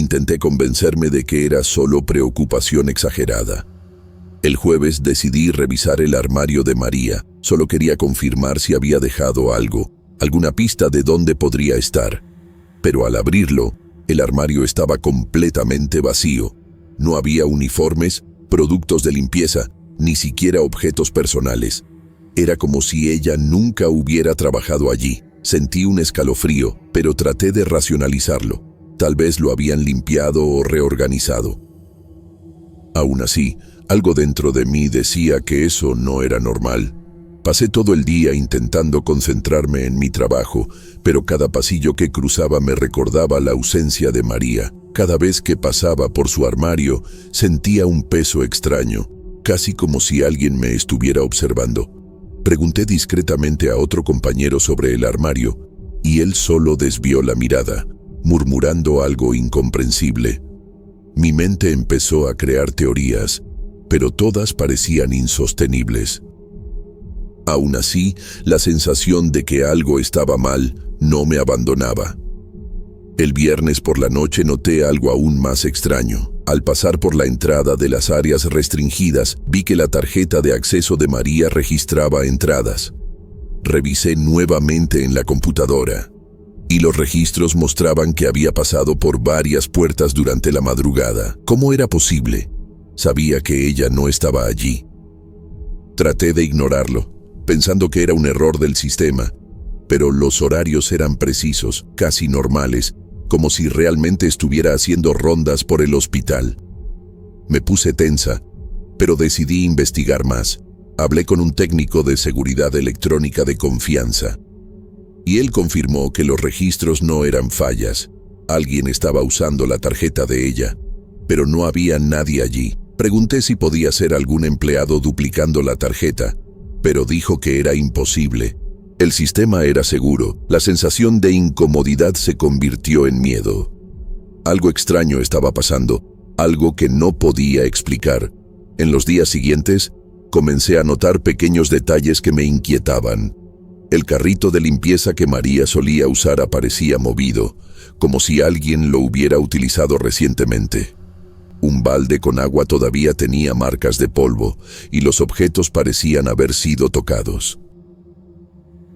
Intenté convencerme de que era solo preocupación exagerada. El jueves decidí revisar el armario de María. Solo quería confirmar si había dejado algo, alguna pista de dónde podría estar. Pero al abrirlo, el armario estaba completamente vacío. No había uniformes, productos de limpieza, ni siquiera objetos personales. Era como si ella nunca hubiera trabajado allí. Sentí un escalofrío, pero traté de racionalizarlo. Tal vez lo habían limpiado o reorganizado. Aún así, algo dentro de mí decía que eso no era normal. Pasé todo el día intentando concentrarme en mi trabajo, pero cada pasillo que cruzaba me recordaba la ausencia de María. Cada vez que pasaba por su armario, sentía un peso extraño, casi como si alguien me estuviera observando. Pregunté discretamente a otro compañero sobre el armario, y él solo desvió la mirada, murmurando algo incomprensible. Mi mente empezó a crear teorías, pero todas parecían insostenibles. Aún así, la sensación de que algo estaba mal no me abandonaba. El viernes por la noche noté algo aún más extraño. Al pasar por la entrada de las áreas restringidas, vi que la tarjeta de acceso de María registraba entradas. Revisé nuevamente en la computadora, y los registros mostraban que había pasado por varias puertas durante la madrugada. ¿Cómo era posible? Sabía que ella no estaba allí. Traté de ignorarlo, pensando que era un error del sistema, pero los horarios eran precisos, casi normales, como si realmente estuviera haciendo rondas por el hospital. Me puse tensa, pero decidí investigar más. Hablé con un técnico de seguridad electrónica de confianza, y él confirmó que los registros no eran fallas. Alguien estaba usando la tarjeta de ella, pero no había nadie allí. Pregunté si podía ser algún empleado duplicando la tarjeta, pero dijo que era imposible. El sistema era seguro. La sensación de incomodidad se convirtió en miedo. Algo extraño estaba pasando, algo que no podía explicar. En los días siguientes, comencé a notar pequeños detalles que me inquietaban. El carrito de limpieza que María solía usar aparecía movido, como si alguien lo hubiera utilizado recientemente. Un balde con agua todavía tenía marcas de polvo, y los objetos parecían haber sido tocados.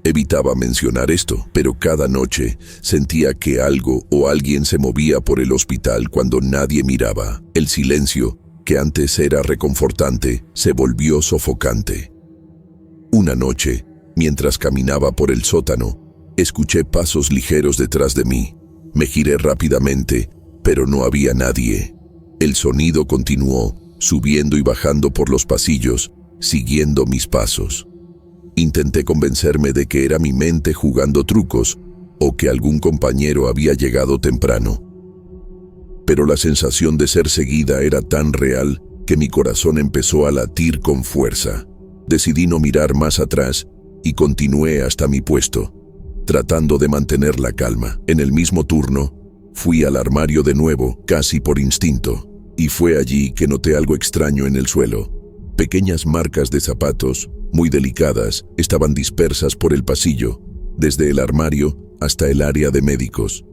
Evitaba mencionar esto, pero cada noche sentía que algo o alguien se movía por el hospital cuando nadie miraba. El silencio, que antes era reconfortante, se volvió sofocante. Una noche, mientras caminaba por el sótano, escuché pasos ligeros detrás de mí. Me giré rápidamente, pero no había nadie. El sonido continuó, subiendo y bajando por los pasillos, siguiendo mis pasos. Intenté convencerme de que era mi mente jugando trucos o que algún compañero había llegado temprano. Pero la sensación de ser seguida era tan real que mi corazón empezó a latir con fuerza. Decidí no mirar más atrás y continué hasta mi puesto, tratando de mantener la calma. En el mismo turno, fui al armario de nuevo, casi por instinto, y fue allí que noté algo extraño en el suelo. Pequeñas marcas de zapatos, muy delicadas, estaban dispersas por el pasillo, desde el armario hasta el área de médicos.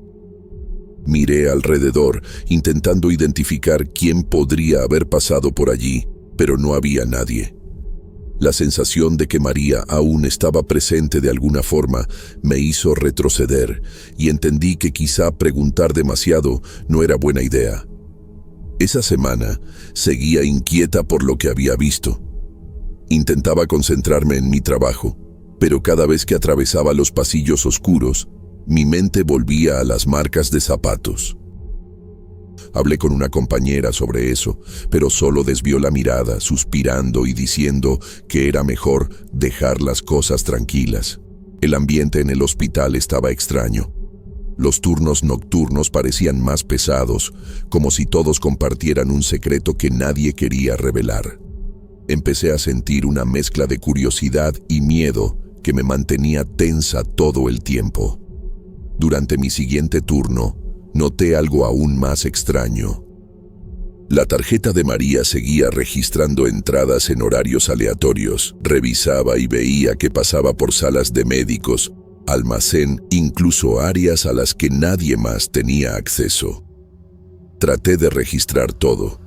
Miré alrededor, intentando identificar quién podría haber pasado por allí, pero no había nadie. La sensación de que María aún estaba presente de alguna forma me hizo retroceder, y entendí que quizá preguntar demasiado no era buena idea. Esa semana seguía inquieta por lo que había visto. Intentaba concentrarme en mi trabajo, pero cada vez que atravesaba los pasillos oscuros, mi mente volvía a las marcas de zapatos. Hablé con una compañera sobre eso, pero solo desvió la mirada, suspirando y diciendo que era mejor dejar las cosas tranquilas. El ambiente en el hospital estaba extraño. Los turnos nocturnos parecían más pesados, como si todos compartieran un secreto que nadie quería revelar. Empecé a sentir una mezcla de curiosidad y miedo que me mantenía tensa todo el tiempo. Durante mi siguiente turno, noté algo aún más extraño. La tarjeta de María seguía registrando entradas en horarios aleatorios. Revisaba y veía que pasaba por salas de médicos, almacén, incluso áreas a las que nadie más tenía acceso. Traté de registrar todo,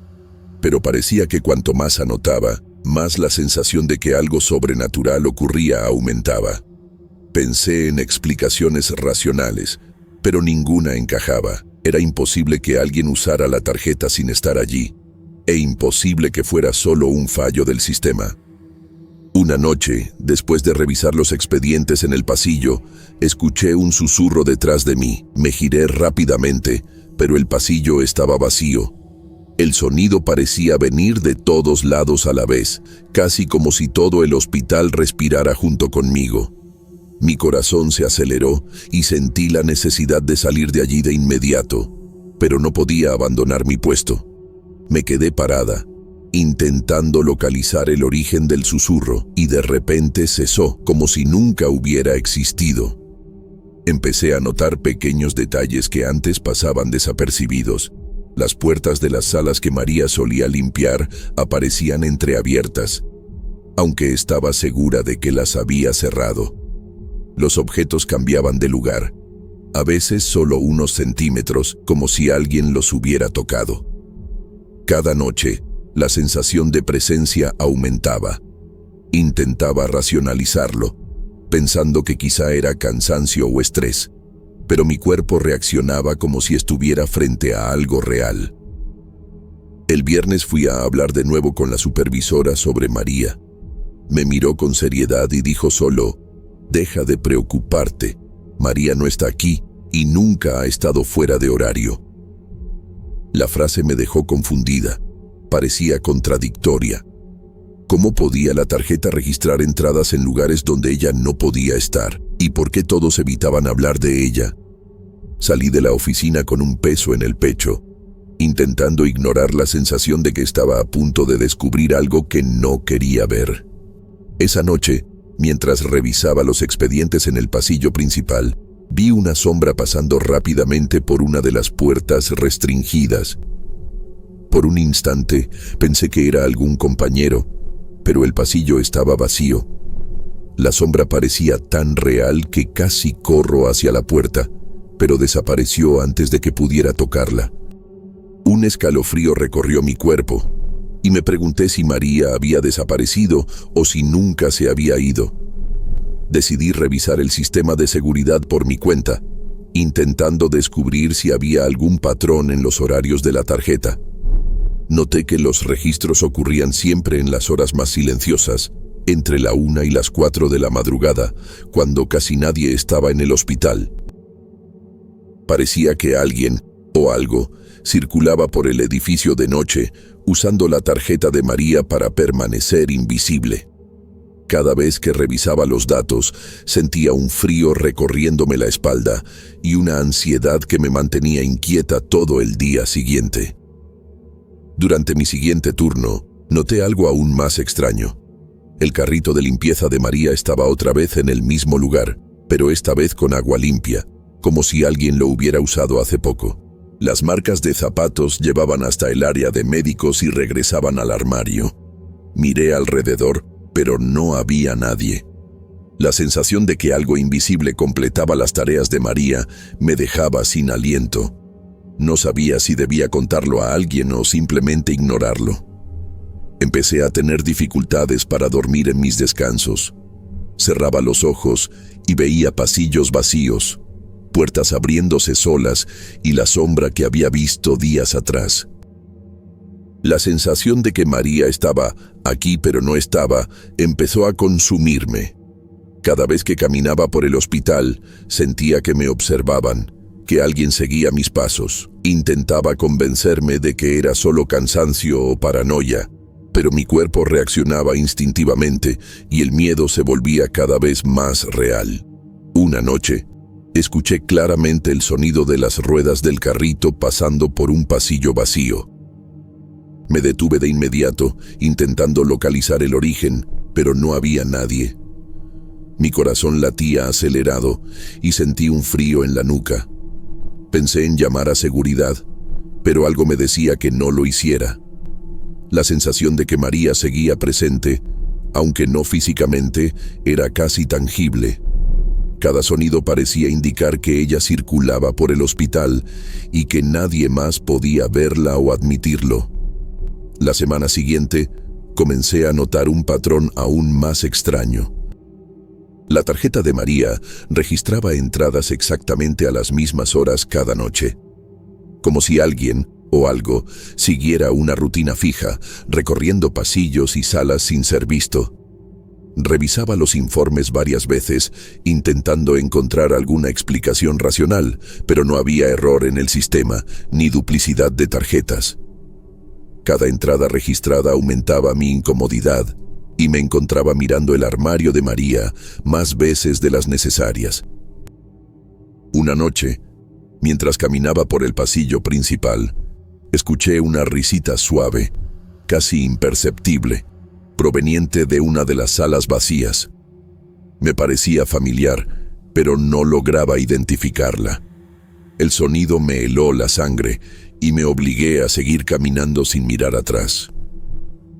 pero parecía que cuanto más anotaba, más la sensación de que algo sobrenatural ocurría aumentaba. Pensé en explicaciones racionales, pero ninguna encajaba. Era imposible que alguien usara la tarjeta sin estar allí, e imposible que fuera solo un fallo del sistema. Una noche, después de revisar los expedientes en el pasillo, escuché un susurro detrás de mí. Me giré rápidamente, pero el pasillo estaba vacío. El sonido parecía venir de todos lados a la vez, casi como si todo el hospital respirara junto conmigo. Mi corazón se aceleró y sentí la necesidad de salir de allí de inmediato, pero no podía abandonar mi puesto. Me quedé parada, intentando localizar el origen del susurro, y de repente cesó, como si nunca hubiera existido. Empecé a notar pequeños detalles que antes pasaban desapercibidos. Las puertas de las salas que María solía limpiar aparecían entreabiertas, aunque estaba segura de que las había cerrado. Los objetos cambiaban de lugar, a veces solo unos centímetros, como si alguien los hubiera tocado. Cada noche, la sensación de presencia aumentaba. Intentaba racionalizarlo, pensando que quizá era cansancio o estrés, pero mi cuerpo reaccionaba como si estuviera frente a algo real. El viernes fui a hablar de nuevo con la supervisora sobre María. Me miró con seriedad y dijo solo: «Deja de preocuparte, María no está aquí y nunca ha estado fuera de horario». La frase me dejó confundida, parecía contradictoria. ¿Cómo podía la tarjeta registrar entradas en lugares donde ella no podía estar? ¿Y por qué todos evitaban hablar de ella? Salí de la oficina con un peso en el pecho, intentando ignorar la sensación de que estaba a punto de descubrir algo que no quería ver. Esa noche, mientras revisaba los expedientes en el pasillo principal, vi una sombra pasando rápidamente por una de las puertas restringidas. Por un instante pensé que era algún compañero, pero el pasillo estaba vacío. La sombra parecía tan real que casi corro hacia la puerta, pero desapareció antes de que pudiera tocarla. Un escalofrío recorrió mi cuerpo, y me pregunté si María había desaparecido o si nunca se había ido. Decidí revisar el sistema de seguridad por mi cuenta, intentando descubrir si había algún patrón en los horarios de la tarjeta. Noté que los registros ocurrían siempre en las horas más silenciosas, entre la 1 y las 4 de la madrugada, cuando casi nadie estaba en el hospital. Parecía que alguien, o algo, circulaba por el edificio de noche, usando la tarjeta de María para permanecer invisible. Cada vez que revisaba los datos, sentía un frío recorriéndome la espalda y una ansiedad que me mantenía inquieta todo el día siguiente. Durante mi siguiente turno, noté algo aún más extraño. El carrito de limpieza de María estaba otra vez en el mismo lugar, pero esta vez con agua limpia, como si alguien lo hubiera usado hace poco. Las marcas de zapatos llevaban hasta el área de médicos y regresaban al armario. Miré alrededor, pero no había nadie. La sensación de que algo invisible completaba las tareas de María me dejaba sin aliento. No sabía si debía contarlo a alguien o simplemente ignorarlo. Empecé a tener dificultades para dormir en mis descansos. Cerraba los ojos y veía pasillos vacíos, puertas abriéndose solas y la sombra que había visto días atrás. La sensación de que María estaba aquí pero no estaba empezó a consumirme. Cada vez que caminaba por el hospital, sentía que me observaban, que alguien seguía mis pasos. Intentaba convencerme de que era solo cansancio o paranoia, pero mi cuerpo reaccionaba instintivamente y el miedo se volvía cada vez más real. Una noche, escuché claramente el sonido de las ruedas del carrito pasando por un pasillo vacío. Me detuve de inmediato, intentando localizar el origen, pero no había nadie. Mi corazón latía acelerado y sentí un frío en la nuca. Pensé en llamar a seguridad, pero algo me decía que no lo hiciera. La sensación de que María seguía presente, aunque no físicamente, era casi tangible. Cada sonido parecía indicar que ella circulaba por el hospital y que nadie más podía verla o admitirlo. La semana siguiente, comencé a notar un patrón aún más extraño. La tarjeta de María registraba entradas exactamente a las mismas horas cada noche, como si alguien o algo siguiera una rutina fija, recorriendo pasillos y salas sin ser visto. Revisaba los informes varias veces, intentando encontrar alguna explicación racional, pero no había error en el sistema, ni duplicidad de tarjetas. Cada entrada registrada aumentaba mi incomodidad, y me encontraba mirando el armario de María más veces de las necesarias. Una noche, mientras caminaba por el pasillo principal, escuché una risita suave, casi imperceptible, proveniente de una de las salas vacías. Me parecía familiar, pero no lograba identificarla. El sonido me heló la sangre y me obligué a seguir caminando sin mirar atrás.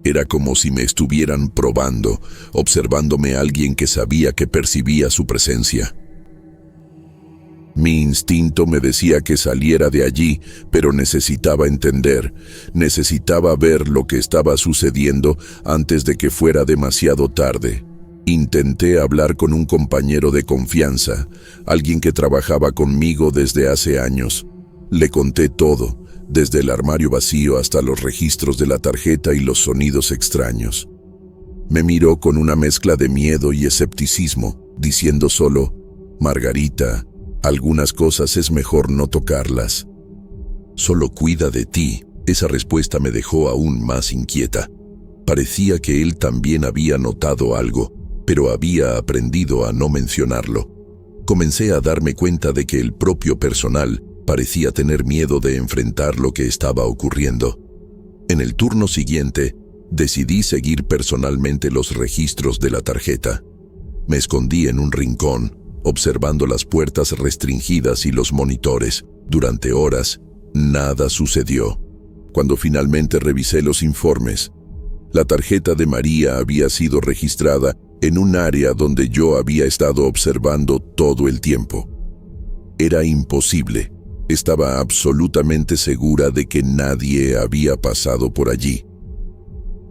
Era como si me estuvieran probando, observándome a alguien que sabía que percibía su presencia. Mi instinto me decía que saliera de allí, pero necesitaba entender, necesitaba ver lo que estaba sucediendo antes de que fuera demasiado tarde. Intenté hablar con un compañero de confianza, alguien que trabajaba conmigo desde hace años. Le conté todo, desde el armario vacío hasta los registros de la tarjeta y los sonidos extraños. Me miró con una mezcla de miedo y escepticismo, diciendo solo, «Margarita, algunas cosas es mejor no tocarlas. Solo cuida de ti». Esa respuesta me dejó aún más inquieta. Parecía que él también había notado algo, pero había aprendido a no mencionarlo. Comencé a darme cuenta de que el propio personal parecía tener miedo de enfrentar lo que estaba ocurriendo. En el turno siguiente, decidí seguir personalmente los registros de la tarjeta. Me escondí en un rincón, observando las puertas restringidas y los monitores. Durante horas, nada sucedió. Cuando finalmente revisé los informes, la tarjeta de María había sido registrada en un área donde yo había estado observando todo el tiempo. Era imposible. Estaba absolutamente segura de que nadie había pasado por allí.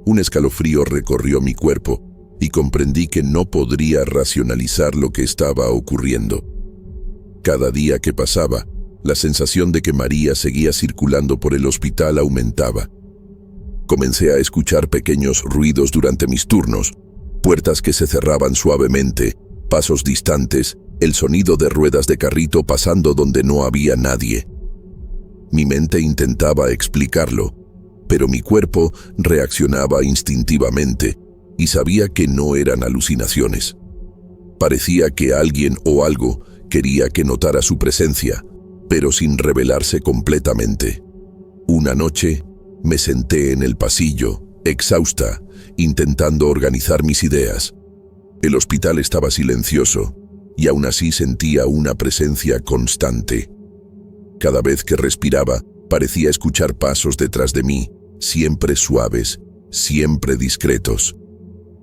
Un escalofrío recorrió mi cuerpo y comprendí que no podría racionalizar lo que estaba ocurriendo. Cada día que pasaba, la sensación de que María seguía circulando por el hospital aumentaba. Comencé a escuchar pequeños ruidos durante mis turnos, puertas que se cerraban suavemente, pasos distantes, el sonido de ruedas de carrito pasando donde no había nadie. Mi mente intentaba explicarlo, pero mi cuerpo reaccionaba instintivamente y sabía que no eran alucinaciones. Parecía que alguien o algo quería que notara su presencia, pero sin revelarse completamente. Una noche, me senté en el pasillo, exhausta, intentando organizar mis ideas. El hospital estaba silencioso, y aún así sentía una presencia constante. Cada vez que respiraba, parecía escuchar pasos detrás de mí, siempre suaves, siempre discretos.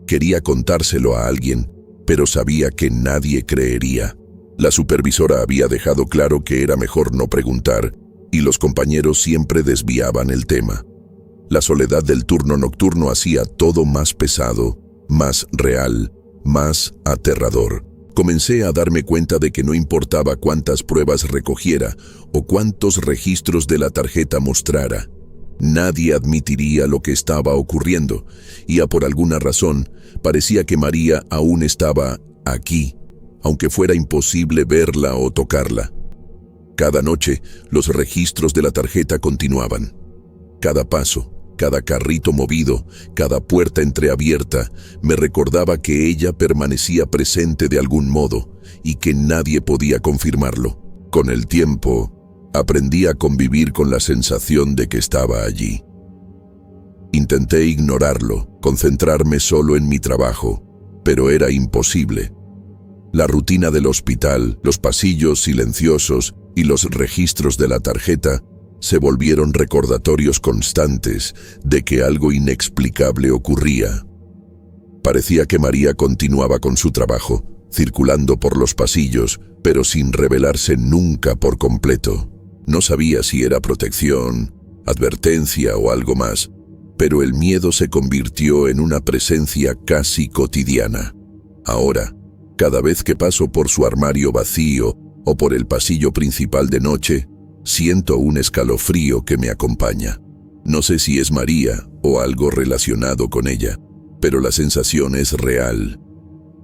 Quería contárselo a alguien, pero sabía que nadie creería. La supervisora había dejado claro que era mejor no preguntar, y los compañeros siempre desviaban el tema. La soledad del turno nocturno hacía todo más pesado, más real, más aterrador. Comencé a darme cuenta de que no importaba cuántas pruebas recogiera o cuántos registros de la tarjeta mostrara. Nadie admitiría lo que estaba ocurriendo, y por alguna razón parecía que María aún estaba aquí, aunque fuera imposible verla o tocarla. Cada noche, los registros de la tarjeta continuaban. Cada paso, cada carrito movido, cada puerta entreabierta, me recordaba que ella permanecía presente de algún modo y que nadie podía confirmarlo. Con el tiempo, aprendí a convivir con la sensación de que estaba allí. Intenté ignorarlo, concentrarme solo en mi trabajo, pero era imposible. La rutina del hospital, los pasillos silenciosos y los registros de la tarjeta se volvieron recordatorios constantes de que algo inexplicable ocurría. Parecía que María continuaba con su trabajo, circulando por los pasillos, pero sin revelarse nunca por completo. No sabía si era protección, advertencia o algo más, pero el miedo se convirtió en una presencia casi cotidiana. Ahora, cada vez que paso por su armario vacío o por el pasillo principal de noche, siento un escalofrío que me acompaña. No sé si es María o algo relacionado con ella, pero la sensación es real.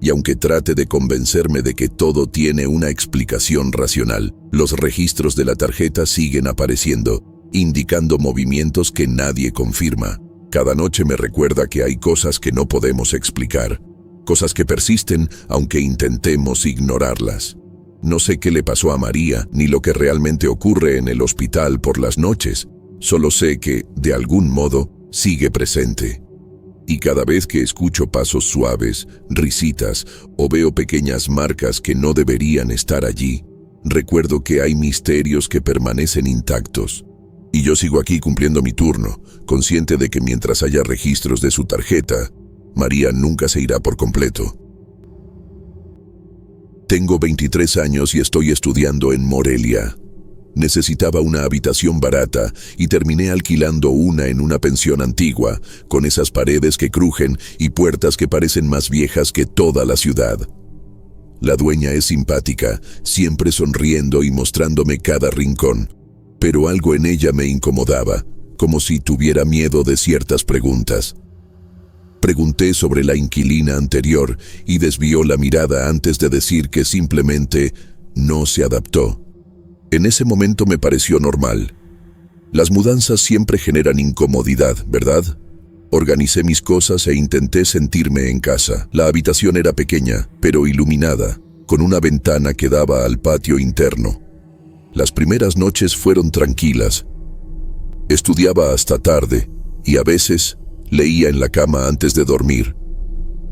Y aunque trate de convencerme de que todo tiene una explicación racional, los registros de la tarjeta siguen apareciendo, indicando movimientos que nadie confirma. Cada noche me recuerda que hay cosas que no podemos explicar, cosas que persisten aunque intentemos ignorarlas. No sé qué le pasó a María, ni lo que realmente ocurre en el hospital por las noches. Solo sé que, de algún modo, sigue presente. Y cada vez que escucho pasos suaves, risitas o veo pequeñas marcas que no deberían estar allí, recuerdo que hay misterios que permanecen intactos. Y yo sigo aquí cumpliendo mi turno, consciente de que mientras haya registros de su tarjeta, María nunca se irá por completo. Tengo 23 años y estoy estudiando en Morelia. Necesitaba una habitación barata y terminé alquilando una en una pensión antigua, con esas paredes que crujen y puertas que parecen más viejas que toda la ciudad. La dueña es simpática, siempre sonriendo y mostrándome cada rincón, pero algo en ella me incomodaba, como si tuviera miedo de ciertas preguntas. Pregunté sobre la inquilina anterior y desvió la mirada antes de decir que simplemente no se adaptó. En ese momento me pareció normal. Las mudanzas siempre generan incomodidad, ¿verdad? Organicé mis cosas e intenté sentirme en casa. La habitación era pequeña, pero iluminada, con una ventana que daba al patio interno. Las primeras noches fueron tranquilas. Estudiaba hasta tarde y a veces leía en la cama antes de dormir.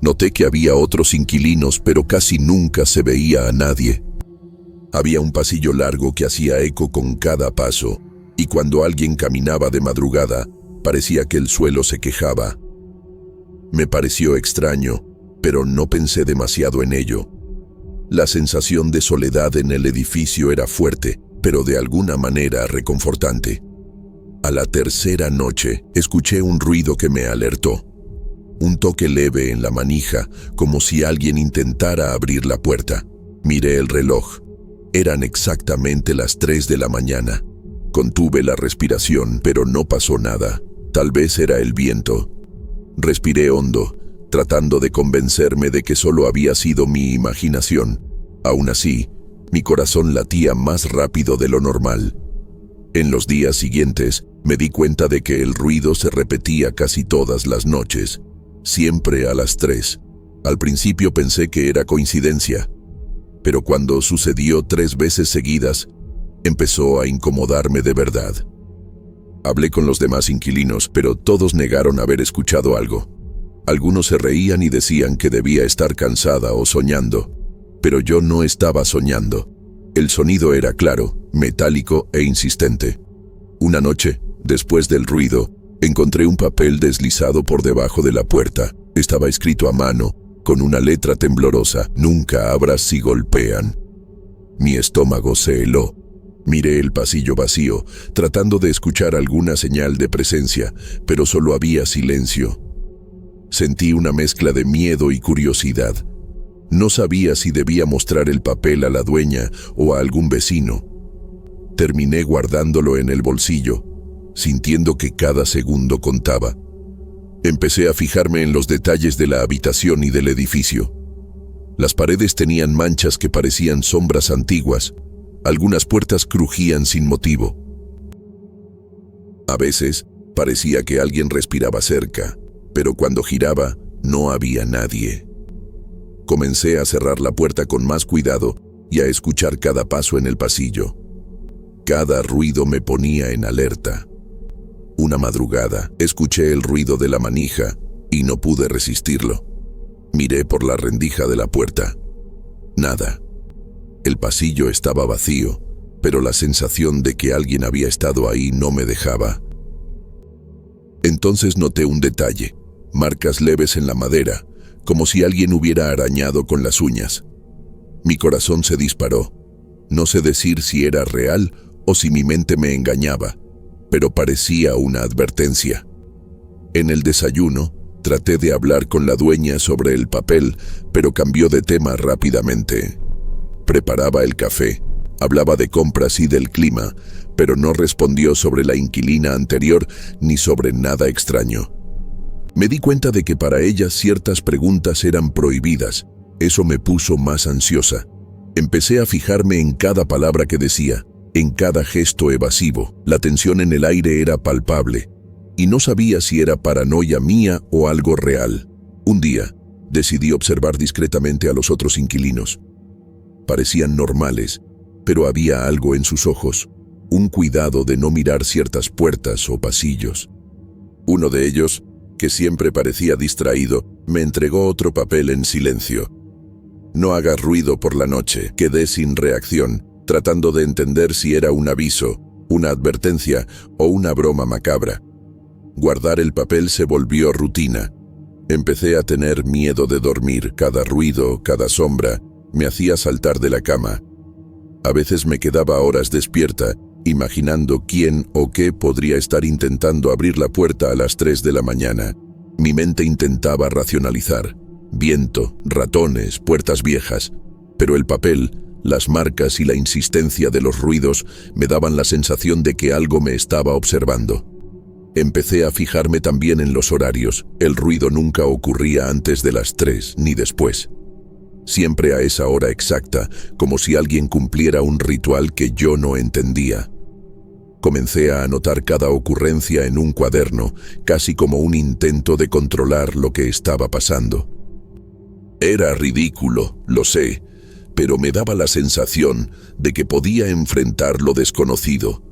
Noté que había otros inquilinos, pero casi nunca se veía a nadie. Había un pasillo largo que hacía eco con cada paso, y cuando alguien caminaba de madrugada, parecía que el suelo se quejaba. Me pareció extraño, pero no pensé demasiado en ello. La sensación de soledad en el edificio era fuerte, pero de alguna manera reconfortante. A la tercera noche, escuché un ruido que me alertó. Un toque leve en la manija, como si alguien intentara abrir la puerta. Miré el reloj. Eran exactamente las 3 de la mañana. Contuve la respiración, pero no pasó nada. Tal vez era el viento. Respiré hondo, tratando de convencerme de que solo había sido mi imaginación. Aún así, mi corazón latía más rápido de lo normal. En los días siguientes, me di cuenta de que el ruido se repetía casi todas las noches, siempre a las 3. Al principio pensé que era coincidencia, pero cuando sucedió 3 veces seguidas, empezó a incomodarme de verdad. Hablé con los demás inquilinos, pero todos negaron haber escuchado algo. Algunos se reían y decían que debía estar cansada o soñando, pero yo no estaba soñando. El sonido era claro, metálico e insistente. Una noche, después del ruido, encontré un papel deslizado por debajo de la puerta. Estaba escrito a mano, con una letra temblorosa: nunca abras si golpean. Mi estómago se heló. Miré el pasillo vacío, tratando de escuchar alguna señal de presencia, pero solo había silencio. Sentí una mezcla de miedo y curiosidad. No sabía si debía mostrar el papel a la dueña o a algún vecino. Terminé guardándolo en el bolsillo, sintiendo que cada segundo contaba. Empecé a fijarme en los detalles de la habitación y del edificio. Las paredes tenían manchas que parecían sombras antiguas. Algunas puertas crujían sin motivo. A veces parecía que alguien respiraba cerca, pero cuando giraba no había nadie. Comencé a cerrar la puerta con más cuidado y a escuchar cada paso en el pasillo. Cada ruido me ponía en alerta. Una madrugada, escuché el ruido de la manija y no pude resistirlo. Miré por la rendija de la puerta. Nada. El pasillo estaba vacío, pero la sensación de que alguien había estado ahí no me dejaba. Entonces noté un detalle: marcas leves en la madera, como si alguien hubiera arañado con las uñas. Mi corazón se disparó. No sé decir si era real o si mi mente me engañaba, pero parecía una advertencia. En el desayuno, traté de hablar con la dueña sobre el papel, pero cambió de tema rápidamente. Preparaba el café, hablaba de compras y del clima, pero no respondió sobre la inquilina anterior ni sobre nada extraño. Me di cuenta de que para ella ciertas preguntas eran prohibidas. Eso me puso más ansiosa. Empecé a fijarme en cada palabra que decía, en cada gesto evasivo. La tensión en el aire era palpable, y no sabía si era paranoia mía o algo real. Un día, decidí observar discretamente a los otros inquilinos. Parecían normales, pero había algo en sus ojos, un cuidado de no mirar ciertas puertas o pasillos. Uno de ellos, que siempre parecía distraído, me entregó otro papel en silencio. No hagas ruido por la noche. Quedé sin reacción, tratando de entender si era un aviso, una advertencia o una broma macabra. Guardar el papel se volvió rutina. Empecé a tener miedo de dormir. Cada ruido, cada sombra, me hacía saltar de la cama. A veces me quedaba horas despierta, imaginando quién o qué podría estar intentando abrir la puerta a las 3 de la mañana. Mi mente intentaba racionalizar. Viento, ratones, puertas viejas. Pero el papel, las marcas y la insistencia de los ruidos me daban la sensación de que algo me estaba observando. Empecé a fijarme también en los horarios. El ruido nunca ocurría antes de las 3 ni después. Siempre a esa hora exacta, como si alguien cumpliera un ritual que yo no entendía. Comencé a anotar cada ocurrencia en un cuaderno, casi como un intento de controlar lo que estaba pasando. Era ridículo, lo sé, pero me daba la sensación de que podía enfrentar lo desconocido.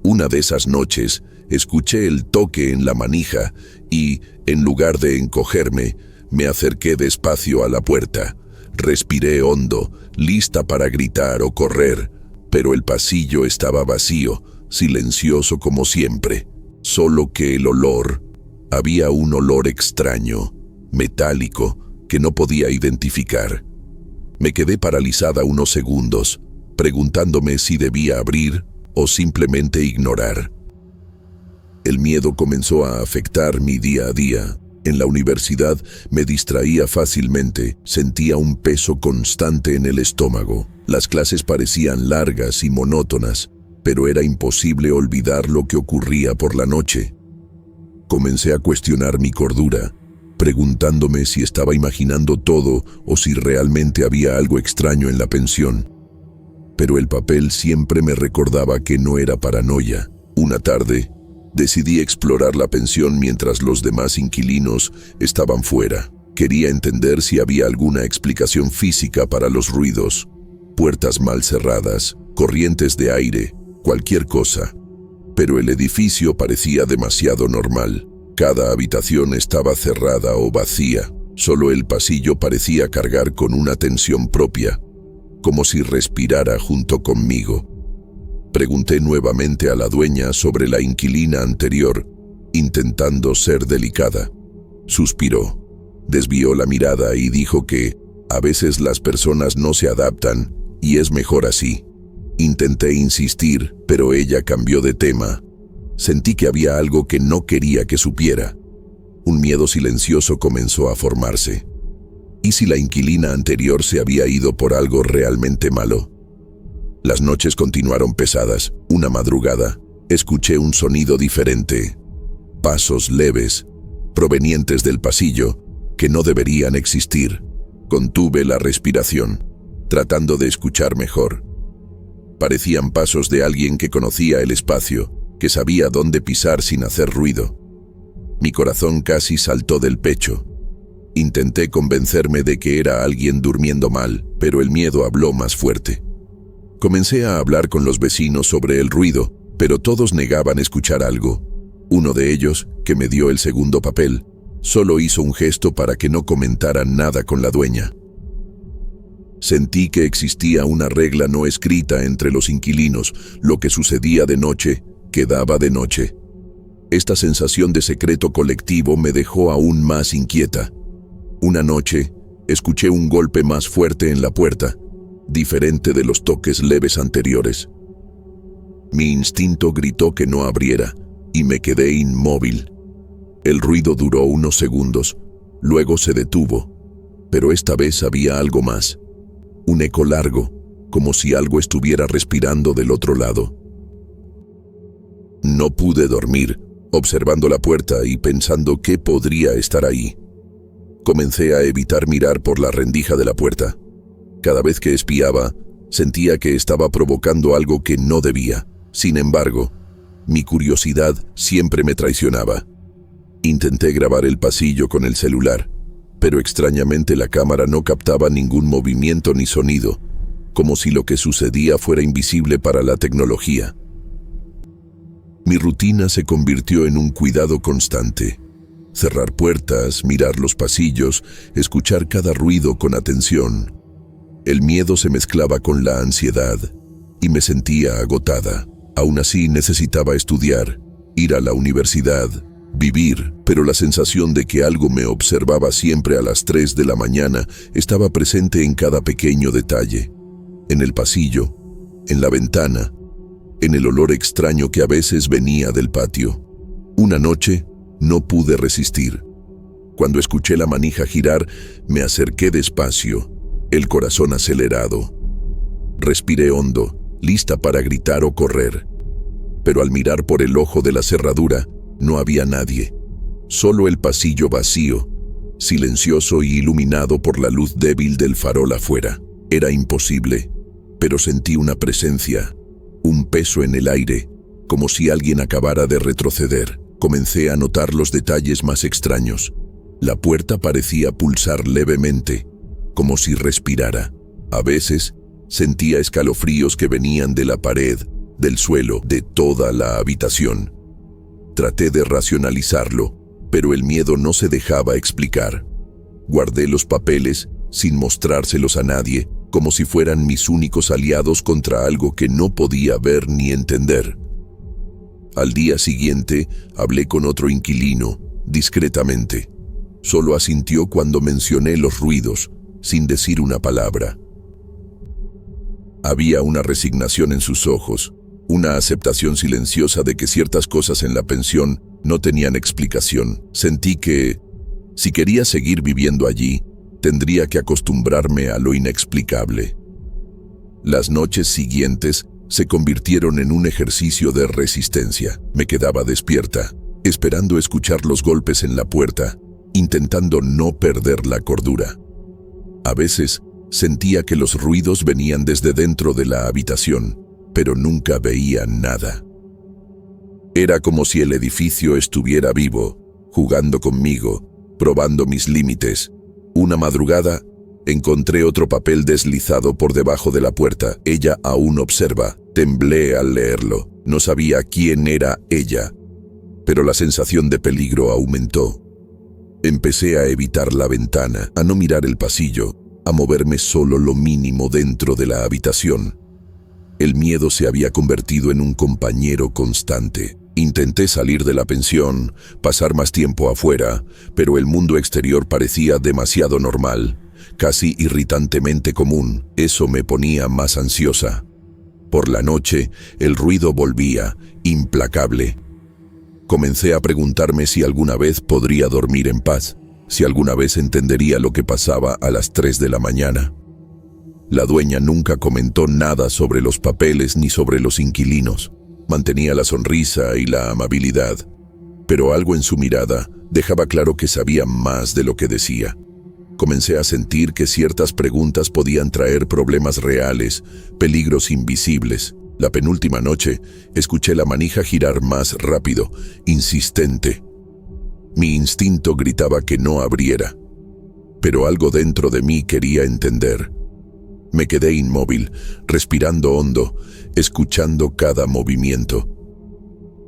Una de esas noches, escuché el toque en la manija y, en lugar de encogerme, me acerqué despacio a la puerta. Respiré hondo, lista para gritar o correr, pero el pasillo estaba vacío, silencioso como siempre. Solo que el olor, había un olor extraño, metálico, que no podía identificar. Me quedé paralizada unos segundos, preguntándome si debía abrir o simplemente ignorar. El miedo comenzó a afectar mi día a día. En la universidad me distraía fácilmente, sentía un peso constante en el estómago. Las clases parecían largas y monótonas, pero era imposible olvidar lo que ocurría por la noche. Comencé a cuestionar mi cordura, preguntándome si estaba imaginando todo o si realmente había algo extraño en la pensión. Pero el papel siempre me recordaba que no era paranoia. Una tarde, decidí explorar la pensión mientras los demás inquilinos estaban fuera. Quería entender si había alguna explicación física para los ruidos, puertas mal cerradas, corrientes de aire, cualquier cosa. Pero el edificio parecía demasiado normal. Cada habitación estaba cerrada o vacía. Solo el pasillo parecía cargar con una tensión propia, como si respirara junto conmigo. Pregunté nuevamente a la dueña sobre la inquilina anterior, intentando ser delicada. Suspiró, desvió la mirada y dijo que a veces las personas no se adaptan y es mejor así. Intenté insistir, pero ella cambió de tema. Sentí que había algo que no quería que supiera. Un miedo silencioso comenzó a formarse. ¿Y si la inquilina anterior se había ido por algo realmente malo? Las noches continuaron pesadas. Una madrugada, escuché un sonido diferente. Pasos leves, provenientes del pasillo, que no deberían existir. Contuve la respiración, tratando de escuchar mejor. Parecían pasos de alguien que conocía el espacio, que sabía dónde pisar sin hacer ruido. Mi corazón casi saltó del pecho. Intenté convencerme de que era alguien durmiendo mal, pero el miedo habló más fuerte. Comencé a hablar con los vecinos sobre el ruido, pero todos negaban escuchar algo. Uno de ellos, que me dio el segundo papel, solo hizo un gesto para que no comentara nada con la dueña. Sentí que existía una regla no escrita entre los inquilinos. Lo que sucedía de noche, quedaba de noche. Esta sensación de secreto colectivo me dejó aún más inquieta. Una noche, escuché un golpe más fuerte en la puerta. diferente de los toques leves anteriores. Mi instinto gritó que no abriera, y me quedé inmóvil. El ruido duró unos segundos, luego se detuvo, pero esta vez había algo más. Un eco largo, como si algo estuviera respirando del otro lado. No pude dormir, observando la puerta y pensando qué podría estar ahí. Comencé a evitar mirar por la rendija de la puerta. Cada vez que espiaba, sentía que estaba provocando algo que no debía. Sin embargo, mi curiosidad siempre me traicionaba. Intenté grabar el pasillo con el celular, pero extrañamente la cámara no captaba ningún movimiento ni sonido, como si lo que sucedía fuera invisible para la tecnología. Mi rutina se convirtió en un cuidado constante. Cerrar puertas, mirar los pasillos, escuchar cada ruido con atención. El miedo se mezclaba con la ansiedad y me sentía agotada. Aún así necesitaba estudiar, ir a la universidad, vivir, pero la sensación de que algo me observaba siempre a las 3 de la mañana estaba presente en cada pequeño detalle. En el pasillo, en la ventana, en el olor extraño que a veces venía del patio. Una noche no pude resistir. Cuando escuché la manija girar, me acerqué despacio, el corazón acelerado. Respiré hondo, lista para gritar o correr. Pero al mirar por el ojo de la cerradura, no había nadie. Solo el pasillo vacío, silencioso y iluminado por la luz débil del farol afuera. Era imposible, pero sentí una presencia, un peso en el aire, como si alguien acabara de retroceder. Comencé a notar los detalles más extraños. La puerta parecía pulsar levemente, como si respirara. A veces, sentía escalofríos que venían de la pared, del suelo, de toda la habitación. Traté de racionalizarlo, pero el miedo no se dejaba explicar. Guardé los papeles, sin mostrárselos a nadie, como si fueran mis únicos aliados contra algo que no podía ver ni entender. Al día siguiente, hablé con otro inquilino, discretamente. Solo asintió cuando mencioné los ruidos, sin decir una palabra. Había una resignación en sus ojos, una aceptación silenciosa de que ciertas cosas en la pensión no tenían explicación. Sentí que, si quería seguir viviendo allí, tendría que acostumbrarme a lo inexplicable. Las noches siguientes se convirtieron en un ejercicio de resistencia. Me quedaba despierta, esperando escuchar los golpes en la puerta, intentando no perder la cordura. A veces sentía que los ruidos venían desde dentro de la habitación, pero nunca veía nada. Era como si el edificio estuviera vivo, jugando conmigo, probando mis límites. Una madrugada, encontré otro papel deslizado por debajo de la puerta. Ella aún observa. Temblé al leerlo. No sabía quién era ella, pero la sensación de peligro aumentó. Empecé a evitar la ventana, a no mirar el pasillo, a moverme solo lo mínimo dentro de la habitación. El miedo se había convertido en un compañero constante. Intenté salir de la pensión, pasar más tiempo afuera, pero el mundo exterior parecía demasiado normal, casi irritantemente común. Eso me ponía más ansiosa. Por la noche, el ruido volvía, implacable. Comencé a preguntarme si alguna vez podría dormir en paz, si alguna vez entendería lo que pasaba a las 3 de la mañana. La dueña nunca comentó nada sobre los papeles ni sobre los inquilinos. Mantenía la sonrisa y la amabilidad, pero algo en su mirada dejaba claro que sabía más de lo que decía. Comencé a sentir que ciertas preguntas podían traer problemas reales, peligros invisibles. La penúltima noche, escuché la manija girar más rápido, insistente. Mi instinto gritaba que no abriera, pero algo dentro de mí quería entender. Me quedé inmóvil, respirando hondo, escuchando cada movimiento.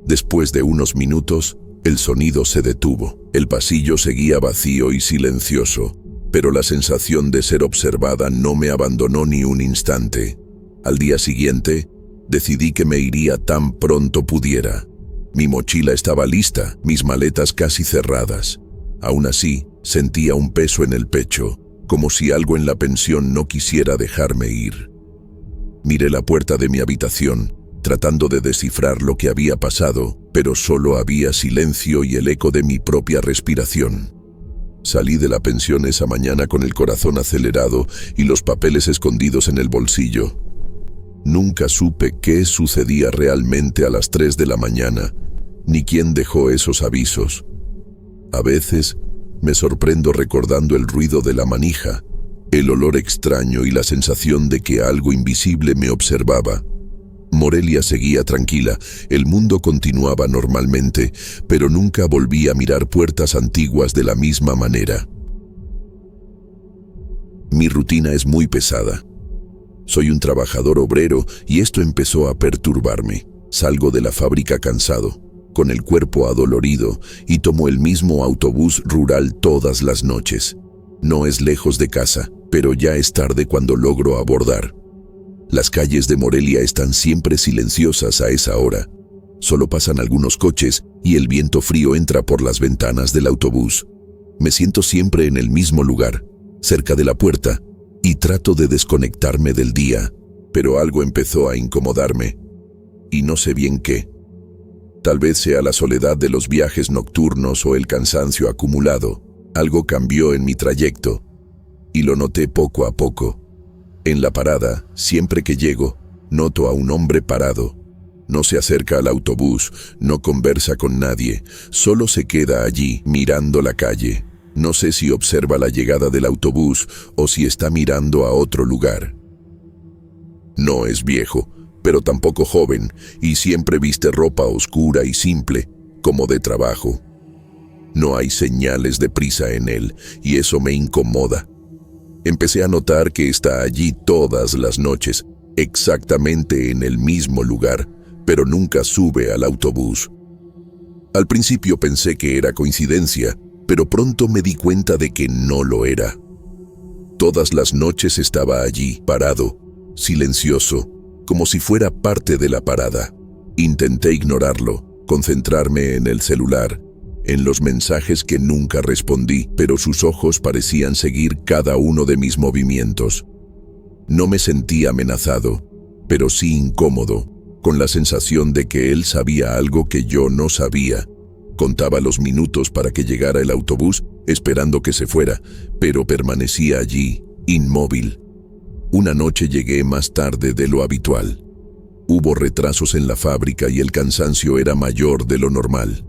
Después de unos minutos, el sonido se detuvo. El pasillo seguía vacío y silencioso, pero la sensación de ser observada no me abandonó ni un instante. Al día siguiente, decidí que me iría tan pronto pudiera. Mi mochila estaba lista, mis maletas casi cerradas. Aún así, sentía un peso en el pecho, como si algo en la pensión no quisiera dejarme ir. Miré la puerta de mi habitación, tratando de descifrar lo que había pasado, pero solo había silencio y el eco de mi propia respiración. Salí de la pensión esa mañana con el corazón acelerado y los papeles escondidos en el bolsillo. Nunca supe qué sucedía realmente a las 3 de la mañana, ni quién dejó esos avisos. A veces me sorprendo recordando el ruido de la manija, el olor extraño y la sensación de que algo invisible me observaba. Morelia seguía tranquila, el mundo continuaba normalmente, pero nunca volví a mirar puertas antiguas de la misma manera. Mi rutina es muy pesada. Soy un trabajador obrero y esto empezó a perturbarme. Salgo de la fábrica cansado, con el cuerpo adolorido, y tomo el mismo autobús rural todas las noches. No es lejos de casa, pero ya es tarde cuando logro abordar. Las calles de Morelia están siempre silenciosas a esa hora. Solo pasan algunos coches y el viento frío entra por las ventanas del autobús. Me siento siempre en el mismo lugar, cerca de la puerta, y trato de desconectarme del día, pero algo empezó a incomodarme, y no sé bien qué. Tal vez sea la soledad de los viajes nocturnos o el cansancio acumulado. Algo cambió en mi trayecto, y lo noté poco a poco. En la parada, siempre que llego, noto a un hombre parado. No se acerca al autobús, no conversa con nadie, solo se queda allí, mirando la calle. No sé si observa la llegada del autobús o si está mirando a otro lugar. No es viejo, pero tampoco joven, y siempre viste ropa oscura y simple, como de trabajo. No hay señales de prisa en él, y eso me incomoda. Empecé a notar que está allí todas las noches, exactamente en el mismo lugar, pero nunca sube al autobús. Al principio pensé que era coincidencia, pero pronto me di cuenta de que no lo era. Todas las noches estaba allí, parado, silencioso, como si fuera parte de la parada. Intenté ignorarlo, concentrarme en el celular, en los mensajes que nunca respondí, pero sus ojos parecían seguir cada uno de mis movimientos. No me sentí amenazado, pero sí incómodo, con la sensación de que él sabía algo que yo no sabía. Contaba los minutos para que llegara el autobús, esperando que se fuera, pero permanecía allí, inmóvil. Una noche llegué más tarde de lo habitual. Hubo retrasos en la fábrica y el cansancio era mayor de lo normal.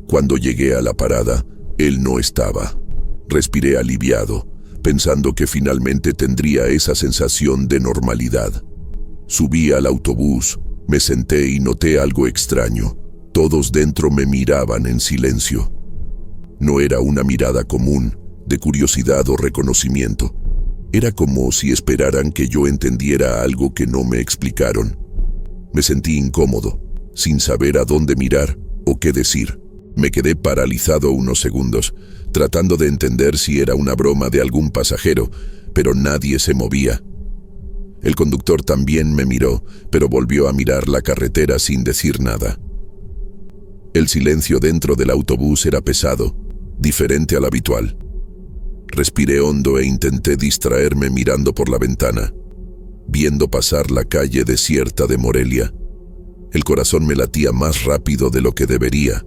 Cuando llegué a la parada, él no estaba. Respiré aliviado, pensando que finalmente tendría esa sensación de normalidad. Subí al autobús, me senté y noté algo extraño. Todos dentro me miraban en silencio. No era una mirada común, de curiosidad o reconocimiento. Era como si esperaran que yo entendiera algo que no me explicaron. Me sentí incómodo, sin saber a dónde mirar o qué decir. Me quedé paralizado unos segundos, tratando de entender si era una broma de algún pasajero, pero nadie se movía. El conductor también me miró, pero volvió a mirar la carretera sin decir nada. El silencio dentro del autobús era pesado, diferente al habitual. Respiré hondo e intenté distraerme mirando por la ventana, viendo pasar la calle desierta de Morelia. El corazón me latía más rápido de lo que debería,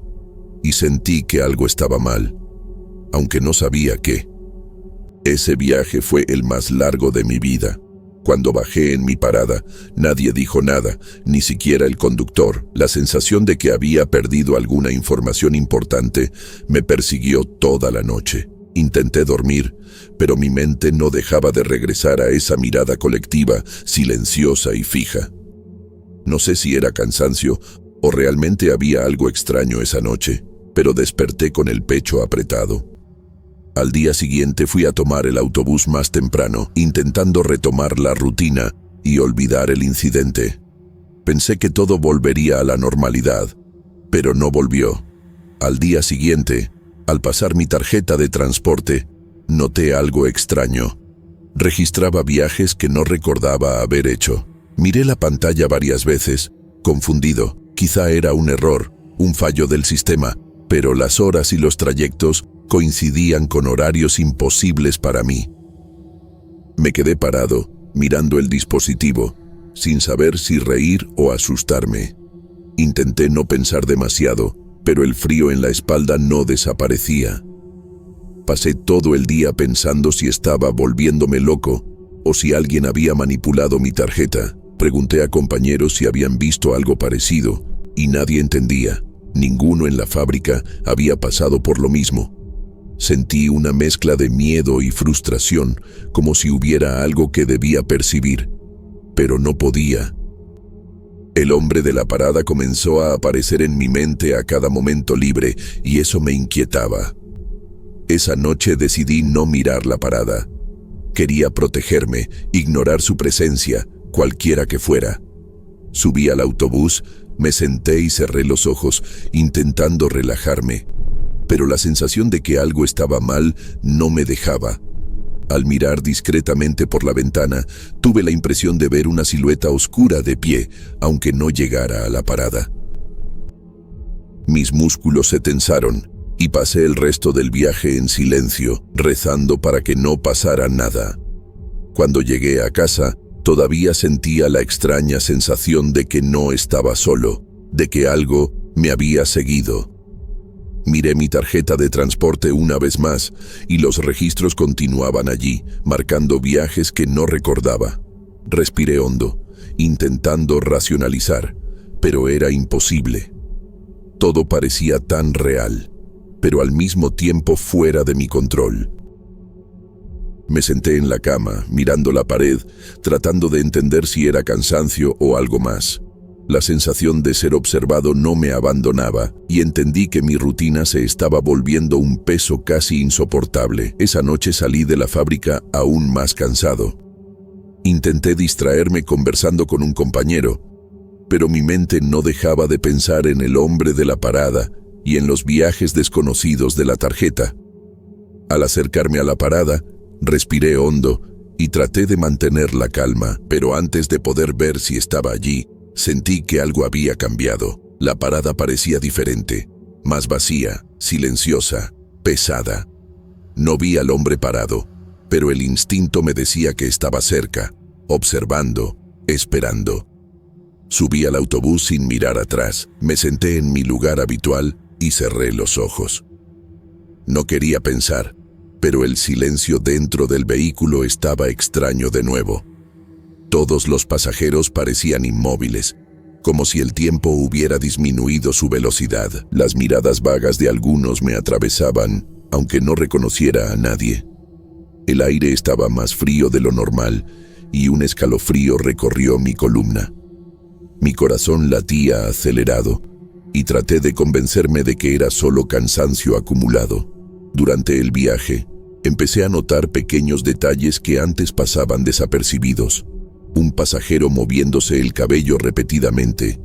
y sentí que algo estaba mal, aunque no sabía qué. Ese viaje fue el más largo de mi vida. Cuando bajé en mi parada, nadie dijo nada, ni siquiera el conductor. La sensación de que había perdido alguna información importante me persiguió toda la noche. Intenté dormir, pero mi mente no dejaba de regresar a esa mirada colectiva, silenciosa y fija. No sé si era cansancio o realmente había algo extraño esa noche, pero desperté con el pecho apretado. Al día siguiente fui a tomar el autobús más temprano, intentando retomar la rutina y olvidar el incidente. Pensé que todo volvería a la normalidad, pero no volvió. Al día siguiente, al pasar mi tarjeta de transporte, noté algo extraño. Registraba viajes que no recordaba haber hecho. Miré la pantalla varias veces, confundido. Quizá era un error, un fallo del sistema, pero las horas y los trayectos coincidían con horarios imposibles para mí. Me quedé parado, mirando el dispositivo, sin saber si reír o asustarme. Intenté no pensar demasiado, pero el frío en la espalda no desaparecía. Pasé todo el día pensando si estaba volviéndome loco o si alguien había manipulado mi tarjeta. Pregunté a compañeros si habían visto algo parecido y nadie entendía. Ninguno en la fábrica había pasado por lo mismo. Sentí una mezcla de miedo y frustración, como si hubiera algo que debía percibir, pero no podía. El hombre de la parada comenzó a aparecer en mi mente a cada momento libre y eso me inquietaba. Esa noche decidí no mirar la parada. Quería protegerme, ignorar su presencia, cualquiera que fuera. Subí al autobús, me senté y cerré los ojos, intentando relajarme. Pero la sensación de que algo estaba mal no me dejaba. Al mirar discretamente por la ventana, tuve la impresión de ver una silueta oscura de pie, aunque no llegara a la parada. Mis músculos se tensaron y pasé el resto del viaje en silencio, rezando para que no pasara nada. Cuando llegué a casa, todavía sentía la extraña sensación de que no estaba solo, de que algo me había seguido. Miré mi tarjeta de transporte una vez más y los registros continuaban allí, marcando viajes que no recordaba. Respiré hondo, intentando racionalizar, pero era imposible. Todo parecía tan real, pero al mismo tiempo fuera de mi control. Me senté en la cama, mirando la pared, tratando de entender si era cansancio o algo más. La sensación de ser observado no me abandonaba y entendí que mi rutina se estaba volviendo un peso casi insoportable. Esa noche salí de la fábrica aún más cansado. Intenté distraerme conversando con un compañero, pero mi mente no dejaba de pensar en el hombre de la parada y en los viajes desconocidos de la tarjeta. Al acercarme a la parada, respiré hondo y traté de mantener la calma, pero antes de poder ver si estaba allí, sentí que algo había cambiado. La parada parecía diferente, más vacía, silenciosa, pesada. No vi al hombre parado, pero el instinto me decía que estaba cerca, observando, esperando. Subí al autobús sin mirar atrás, me senté en mi lugar habitual y cerré los ojos. No quería pensar, pero el silencio dentro del vehículo estaba extraño de nuevo. Todos los pasajeros parecían inmóviles, como si el tiempo hubiera disminuido su velocidad. Las miradas vagas de algunos me atravesaban, aunque no reconociera a nadie. El aire estaba más frío de lo normal y un escalofrío recorrió mi columna. Mi corazón latía acelerado y traté de convencerme de que era solo cansancio acumulado. Durante el viaje, empecé a notar pequeños detalles que antes pasaban desapercibidos. Un pasajero moviéndose el cabello repetidamente,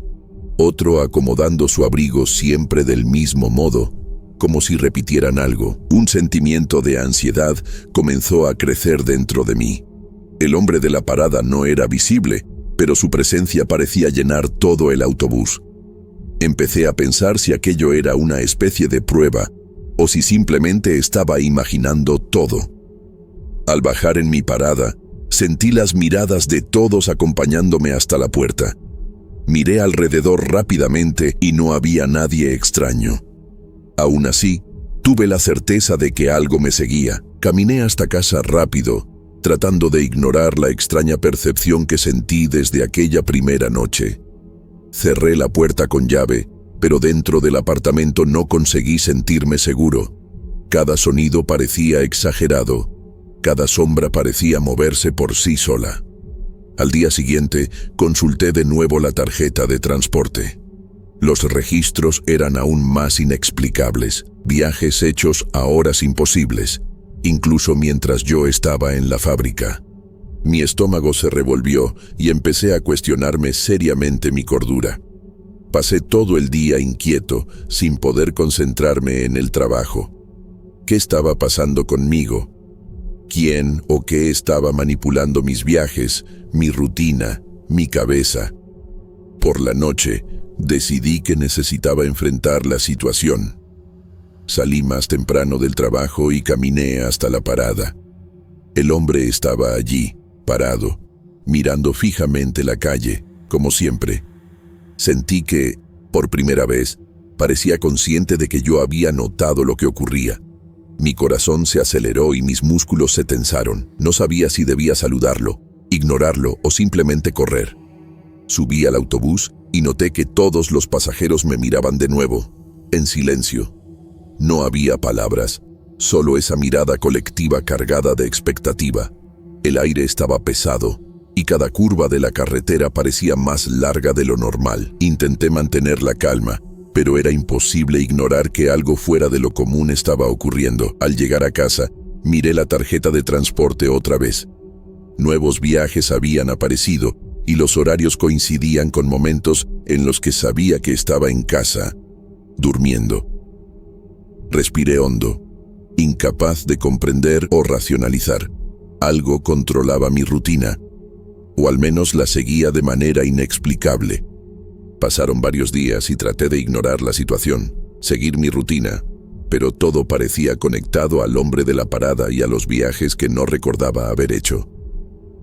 otro acomodando su abrigo siempre del mismo modo, como si repitieran algo. Un sentimiento de ansiedad comenzó a crecer dentro de mí. El hombre de la parada no era visible, pero su presencia parecía llenar todo el autobús. Empecé a pensar si aquello era una especie de prueba, o si simplemente estaba imaginando todo. Al bajar en mi parada, sentí las miradas de todos acompañándome hasta la puerta. Miré alrededor rápidamente y no había nadie extraño. Aún así, tuve la certeza de que algo me seguía. Caminé hasta casa rápido, tratando de ignorar la extraña percepción que sentí desde aquella primera noche. Cerré la puerta con llave, pero dentro del apartamento no conseguí sentirme seguro. Cada sonido parecía exagerado. Cada sombra parecía moverse por sí sola. Al día siguiente, consulté de nuevo la tarjeta de transporte. Los registros eran aún más inexplicables, viajes hechos a horas imposibles, incluso mientras yo estaba en la fábrica. Mi estómago se revolvió y empecé a cuestionarme seriamente mi cordura. Pasé todo el día inquieto, sin poder concentrarme en el trabajo. ¿Qué estaba pasando conmigo? ¿Quién o qué estaba manipulando mis viajes, mi rutina, mi cabeza? Por la noche, decidí que necesitaba enfrentar la situación. Salí más temprano del trabajo y caminé hasta la parada. El hombre estaba allí, parado, mirando fijamente la calle, como siempre. Sentí que, por primera vez, parecía consciente de que yo había notado lo que ocurría. Mi corazón se aceleró y mis músculos se tensaron. No sabía si debía saludarlo, ignorarlo o simplemente correr. Subí al autobús y noté que todos los pasajeros me miraban de nuevo, en silencio. No había palabras, solo esa mirada colectiva cargada de expectativa. El aire estaba pesado y cada curva de la carretera parecía más larga de lo normal. Intenté mantener la calma, pero era imposible ignorar que algo fuera de lo común estaba ocurriendo. Al llegar a casa, miré la tarjeta de transporte otra vez. Nuevos viajes habían aparecido y los horarios coincidían con momentos en los que sabía que estaba en casa, durmiendo. Respiré hondo, incapaz de comprender o racionalizar. Algo controlaba mi rutina, o al menos la seguía de manera inexplicable. Pasaron varios días y traté de ignorar la situación, seguir mi rutina, pero todo parecía conectado al hombre de la parada y a los viajes que no recordaba haber hecho.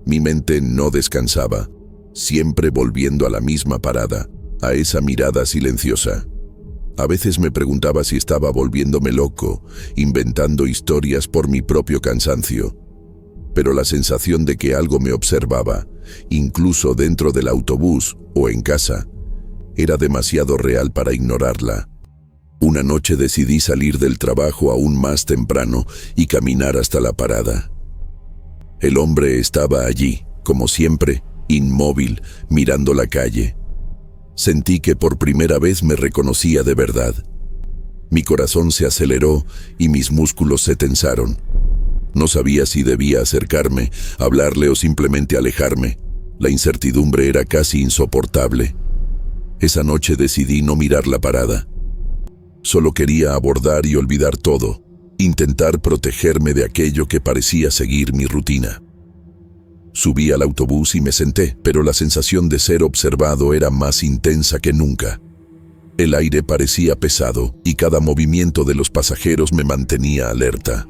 Mi mente no descansaba, siempre volviendo a la misma parada, a esa mirada silenciosa. A veces me preguntaba si estaba volviéndome loco, inventando historias por mi propio cansancio. Pero la sensación de que algo me observaba, incluso dentro del autobús o en casa, era demasiado real para ignorarla. Una noche decidí salir del trabajo aún más temprano y caminar hasta la parada. El hombre estaba allí, como siempre, inmóvil, mirando la calle. Sentí que por primera vez me reconocía de verdad. Mi corazón se aceleró y mis músculos se tensaron. No sabía si debía acercarme, hablarle o simplemente alejarme. La incertidumbre era casi insoportable. Esa noche decidí no mirar la parada. Solo quería abordar y olvidar todo, intentar protegerme de aquello que parecía seguir mi rutina. Subí al autobús y me senté, pero la sensación de ser observado era más intensa que nunca. El aire parecía pesado y cada movimiento de los pasajeros me mantenía alerta.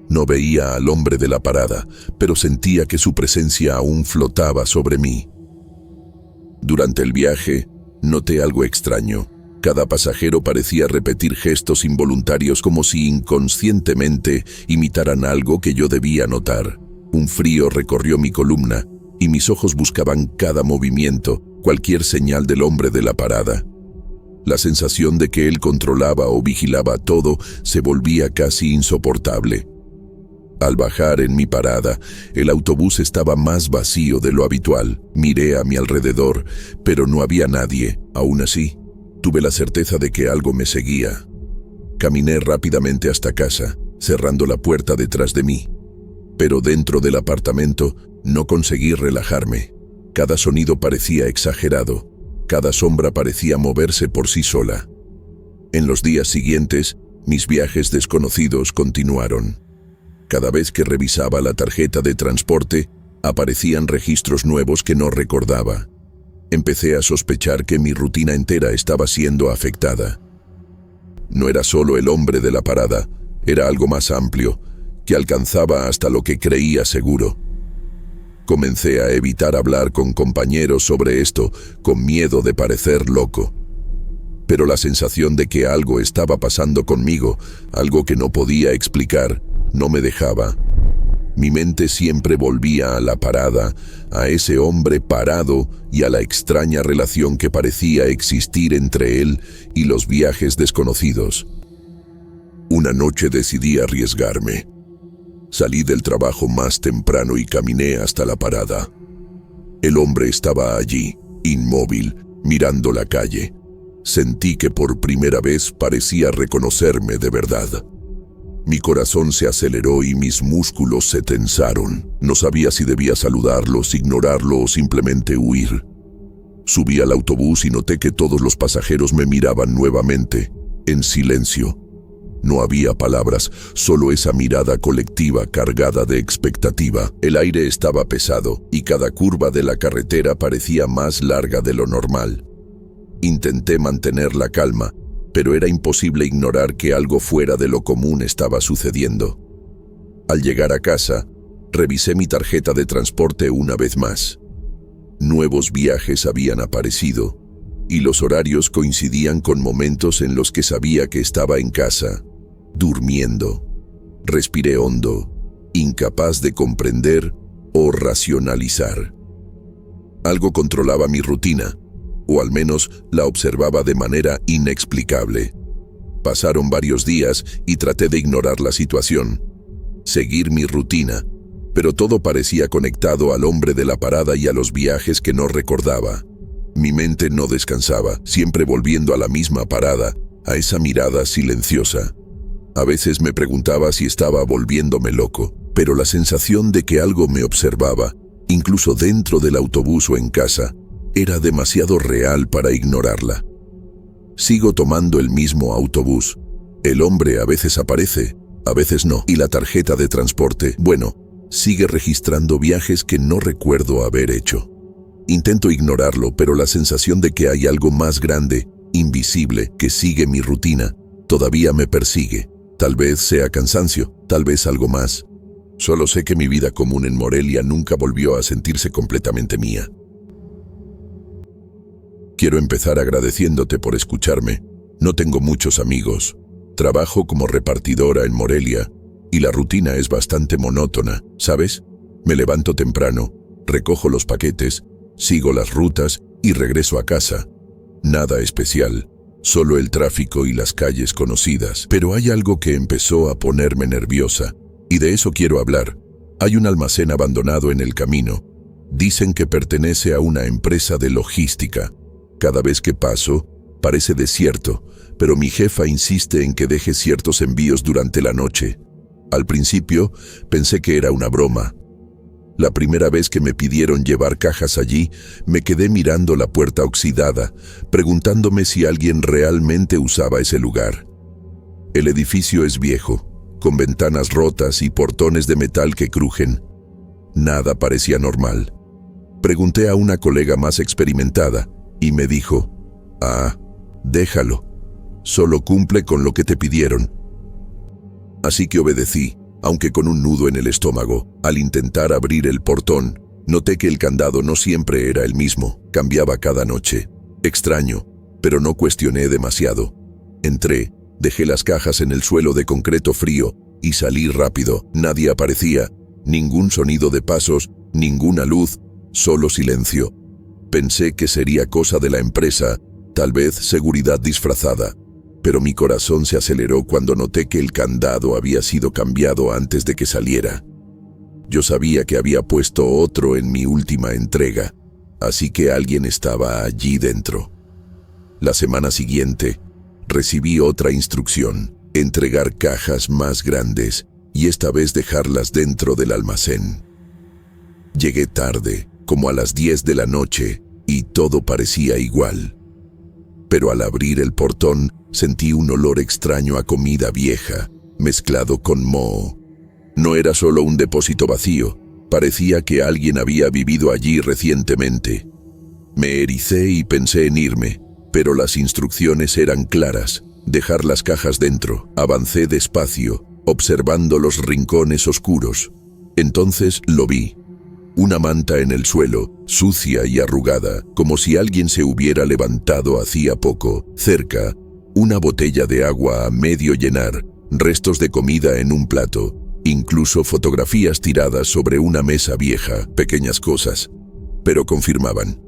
No veía al hombre de la parada, pero sentía que su presencia aún flotaba sobre mí. Durante el viaje, noté algo extraño. Cada pasajero parecía repetir gestos involuntarios como si inconscientemente imitaran algo que yo debía notar. Un frío recorrió mi columna y mis ojos buscaban cada movimiento, cualquier señal del hombre de la parada. La sensación de que él controlaba o vigilaba todo se volvía casi insoportable. Al bajar en mi parada, el autobús estaba más vacío de lo habitual. Miré a mi alrededor, pero no había nadie. Aún así, tuve la certeza de que algo me seguía. Caminé rápidamente hasta casa, cerrando la puerta detrás de mí. Pero dentro del apartamento no conseguí relajarme. Cada sonido parecía exagerado. Cada sombra parecía moverse por sí sola. En los días siguientes, mis viajes desconocidos continuaron. Cada vez que revisaba la tarjeta de transporte, aparecían registros nuevos que no recordaba. Empecé a sospechar que mi rutina entera estaba siendo afectada. No era solo el hombre de la parada, era algo más amplio, que alcanzaba hasta lo que creía seguro. Comencé a evitar hablar con compañeros sobre esto, con miedo de parecer loco. Pero la sensación de que algo estaba pasando conmigo, algo que no podía explicar, no me dejaba. Mi mente siempre volvía a la parada, a ese hombre parado y a la extraña relación que parecía existir entre él y los viajes desconocidos. Una noche decidí arriesgarme. Salí del trabajo más temprano y caminé hasta la parada. El hombre estaba allí, inmóvil, mirando la calle. Sentí que por primera vez parecía reconocerme de verdad. Mi corazón se aceleró y mis músculos se tensaron. No sabía si debía saludarlos, ignorarlo o simplemente huir. Subí al autobús y noté que todos los pasajeros me miraban nuevamente, en silencio. No había palabras, solo esa mirada colectiva cargada de expectativa. El aire estaba pesado y cada curva de la carretera parecía más larga de lo normal. Intenté mantener la calma, pero era imposible ignorar que algo fuera de lo común estaba sucediendo. Al llegar a casa, Revisé mi tarjeta de transporte una vez más. Nuevos viajes habían aparecido, y los horarios coincidían con momentos en los que sabía que estaba en casa, durmiendo. Respiré hondo, incapaz de comprender o racionalizar. Algo controlaba mi rutina, o al menos la observaba de manera inexplicable. Pasaron varios días y traté de ignorar la situación, seguir mi rutina, pero todo parecía conectado al hombre de la parada y a los viajes que no recordaba. Mi mente no descansaba, siempre volviendo a la misma parada, a esa mirada silenciosa. A veces me preguntaba si estaba volviéndome loco, pero la sensación de que algo me observaba, incluso dentro del autobús o en casa, era demasiado real para ignorarla. Sigo tomando el mismo autobús. El hombre a veces aparece, a veces no, y la tarjeta de transporte, bueno, sigue registrando viajes que no recuerdo haber hecho. Intento ignorarlo, pero la sensación de que hay algo más grande, invisible, que sigue mi rutina, todavía me persigue. Tal vez sea cansancio, tal vez algo más. Solo sé que mi vida común en Morelia nunca volvió a sentirse completamente mía. Quiero empezar agradeciéndote por escucharme. No tengo muchos amigos. Trabajo como repartidora en Morelia y la rutina es bastante monótona, ¿sabes? Me levanto temprano, recojo los paquetes, sigo las rutas y regreso a casa. Nada especial, solo el tráfico y las calles conocidas. Pero hay algo que empezó a ponerme nerviosa, y de eso quiero hablar. Hay un almacén abandonado en el camino. Dicen que pertenece a una empresa de logística. Cada vez que paso, parece desierto, pero mi jefa insiste en que deje ciertos envíos durante la noche. Al principio, pensé que era una broma. La primera vez que me pidieron llevar cajas allí, me quedé mirando la puerta oxidada, preguntándome si alguien realmente usaba ese lugar. El edificio es viejo, con ventanas rotas y portones de metal que crujen. Nada parecía normal. Pregunté a una colega más experimentada, y me dijo, déjalo, solo cumple con lo que te pidieron. Así que obedecí, aunque con un nudo en el estómago. Al intentar abrir el portón, noté que el candado no siempre era el mismo, cambiaba cada noche. Extraño, pero no cuestioné demasiado. Entré, dejé las cajas en el suelo de concreto frío y salí rápido. Nadie aparecía, ningún sonido de pasos, ninguna luz, solo silencio. Pensé que sería cosa de la empresa, tal vez seguridad disfrazada. Pero mi corazón se aceleró cuando noté que el candado había sido cambiado antes de que saliera. Yo sabía que había puesto otro en mi última entrega, así que alguien estaba allí dentro. La semana siguiente, recibí otra instrucción, entregar cajas más grandes y esta vez dejarlas dentro del almacén. Llegué tarde, como a las 10 de la noche, y todo parecía igual. Pero al abrir el portón, sentí un olor extraño a comida vieja, mezclado con moho. No era solo un depósito vacío, parecía que alguien había vivido allí recientemente. Me ericé y pensé en irme, pero las instrucciones eran claras, dejar las cajas dentro. Avancé despacio, observando los rincones oscuros. Entonces lo vi. Una manta en el suelo, sucia y arrugada, como si alguien se hubiera levantado hacía poco. Cerca, una botella de agua a medio llenar, restos de comida en un plato, incluso fotografías tiradas sobre una mesa vieja, pequeñas cosas. Pero confirmaban.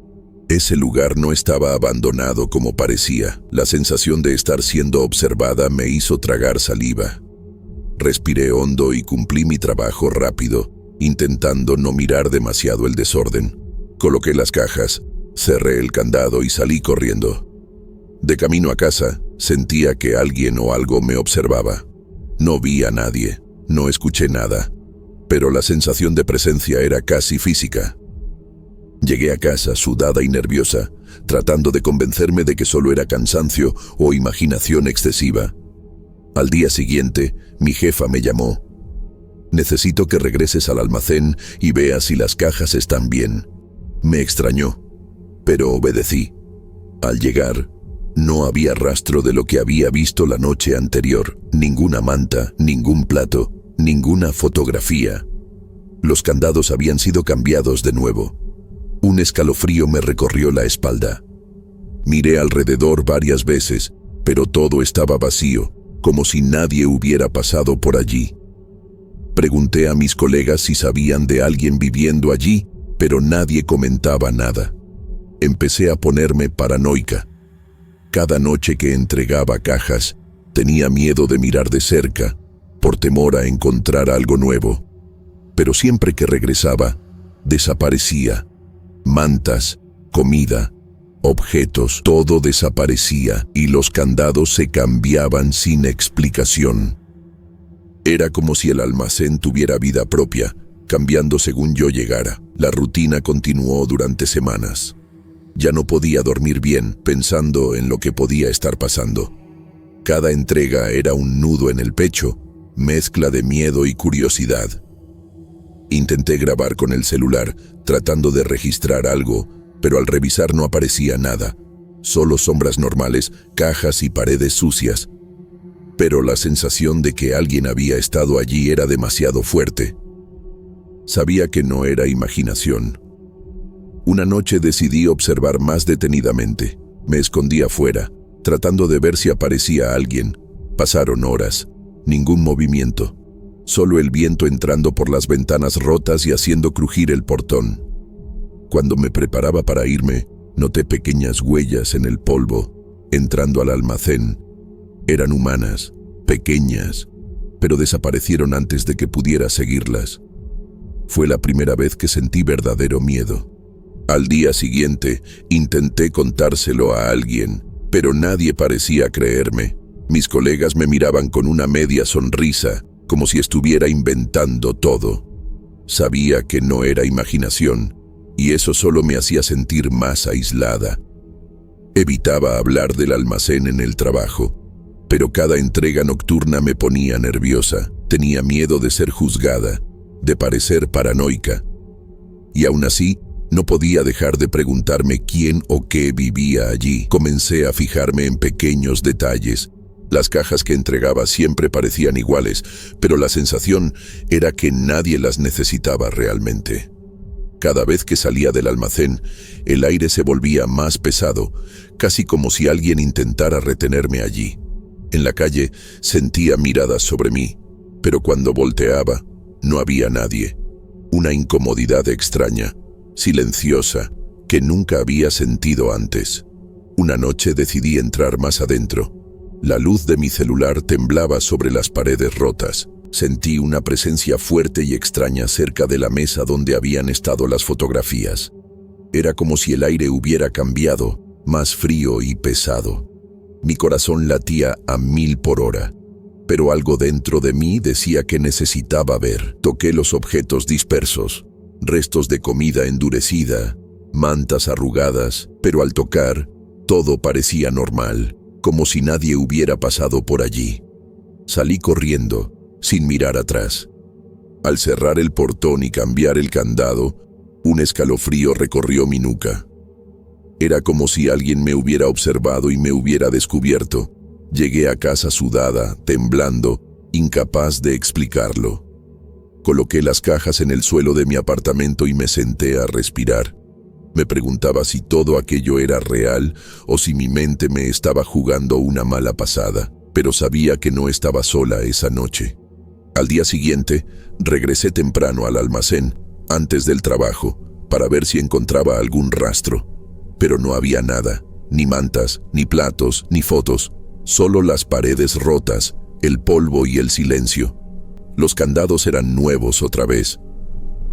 Ese lugar no estaba abandonado como parecía. La sensación de estar siendo observada me hizo tragar saliva. Respiré hondo y cumplí mi trabajo rápido, intentando no mirar demasiado el desorden. Coloqué las cajas, cerré el candado y salí corriendo. De camino a casa, sentía que alguien o algo me observaba. No vi a nadie, no escuché nada, pero la sensación de presencia era casi física. Llegué a casa sudada y nerviosa, tratando de convencerme de que solo era cansancio o imaginación excesiva. Al día siguiente, mi jefa me llamó. Necesito que regreses al almacén y veas si las cajas están bien. Me extrañó, pero obedecí. Al llegar, no había rastro de lo que había visto la noche anterior, ninguna manta, ningún plato, ninguna fotografía. Los candados habían sido cambiados de nuevo. Un escalofrío me recorrió la espalda. Miré alrededor varias veces, pero todo estaba vacío, como si nadie hubiera pasado por allí. Pregunté a mis colegas si sabían de alguien viviendo allí, pero nadie comentaba nada. Empecé a ponerme paranoica. Cada noche que entregaba cajas, tenía miedo de mirar de cerca, por temor a encontrar algo nuevo. Pero siempre que regresaba, desaparecía. Mantas, comida, objetos, todo desaparecía y los candados se cambiaban sin explicación. Era como si el almacén tuviera vida propia, cambiando según yo llegara. La rutina continuó durante semanas. Ya no podía dormir bien, pensando en lo que podía estar pasando. Cada entrega era un nudo en el pecho, mezcla de miedo y curiosidad. Intenté grabar con el celular, tratando de registrar algo, pero al revisar no aparecía nada, solo sombras normales, cajas y paredes sucias. Pero la sensación de que alguien había estado allí era demasiado fuerte. Sabía que no era imaginación. Una noche decidí observar más detenidamente. Me escondí afuera, tratando de ver si aparecía alguien. Pasaron horas, ningún movimiento, solo el viento entrando por las ventanas rotas y haciendo crujir el portón. Cuando me preparaba para irme, noté pequeñas huellas en el polvo, entrando al almacén. Eran humanas, pequeñas, pero desaparecieron antes de que pudiera seguirlas. Fue la primera vez que sentí verdadero miedo. Al día siguiente, intenté contárselo a alguien, pero nadie parecía creerme. Mis colegas me miraban con una media sonrisa, como si estuviera inventando todo. Sabía que no era imaginación, y eso solo me hacía sentir más aislada. Evitaba hablar del almacén en el trabajo, pero cada entrega nocturna me ponía nerviosa. Tenía miedo de ser juzgada, de parecer paranoica. Y aún así, no podía dejar de preguntarme quién o qué vivía allí. Comencé a fijarme en pequeños detalles. Las cajas que entregaba siempre parecían iguales, pero la sensación era que nadie las necesitaba realmente. Cada vez que salía del almacén, el aire se volvía más pesado, casi como si alguien intentara retenerme allí. En la calle sentía miradas sobre mí, pero cuando volteaba, no había nadie. Una incomodidad extraña, silenciosa, que nunca había sentido antes. Una noche decidí entrar más adentro. La luz de mi celular temblaba sobre las paredes rotas. Sentí una presencia fuerte y extraña cerca de la mesa donde habían estado las fotografías. Era como si el aire hubiera cambiado, más frío y pesado. Mi corazón latía a 1000 por hora, pero algo dentro de mí decía que necesitaba ver. Toqué los objetos dispersos, restos de comida endurecida, mantas arrugadas, pero al tocar, todo parecía normal, como si nadie hubiera pasado por allí. Salí corriendo, sin mirar atrás. Al cerrar el portón y cambiar el candado, un escalofrío recorrió mi nuca. Era como si alguien me hubiera observado y me hubiera descubierto. Llegué a casa sudada, temblando, incapaz de explicarlo. Coloqué las cajas en el suelo de mi apartamento y me senté a respirar. Me preguntaba si todo aquello era real o si mi mente me estaba jugando una mala pasada, pero sabía que no estaba sola esa noche. Al día siguiente, regresé temprano al almacén, antes del trabajo, para ver si encontraba algún rastro. Pero no había nada, ni mantas, ni platos, ni fotos, solo las paredes rotas, el polvo y el silencio. Los candados eran nuevos otra vez.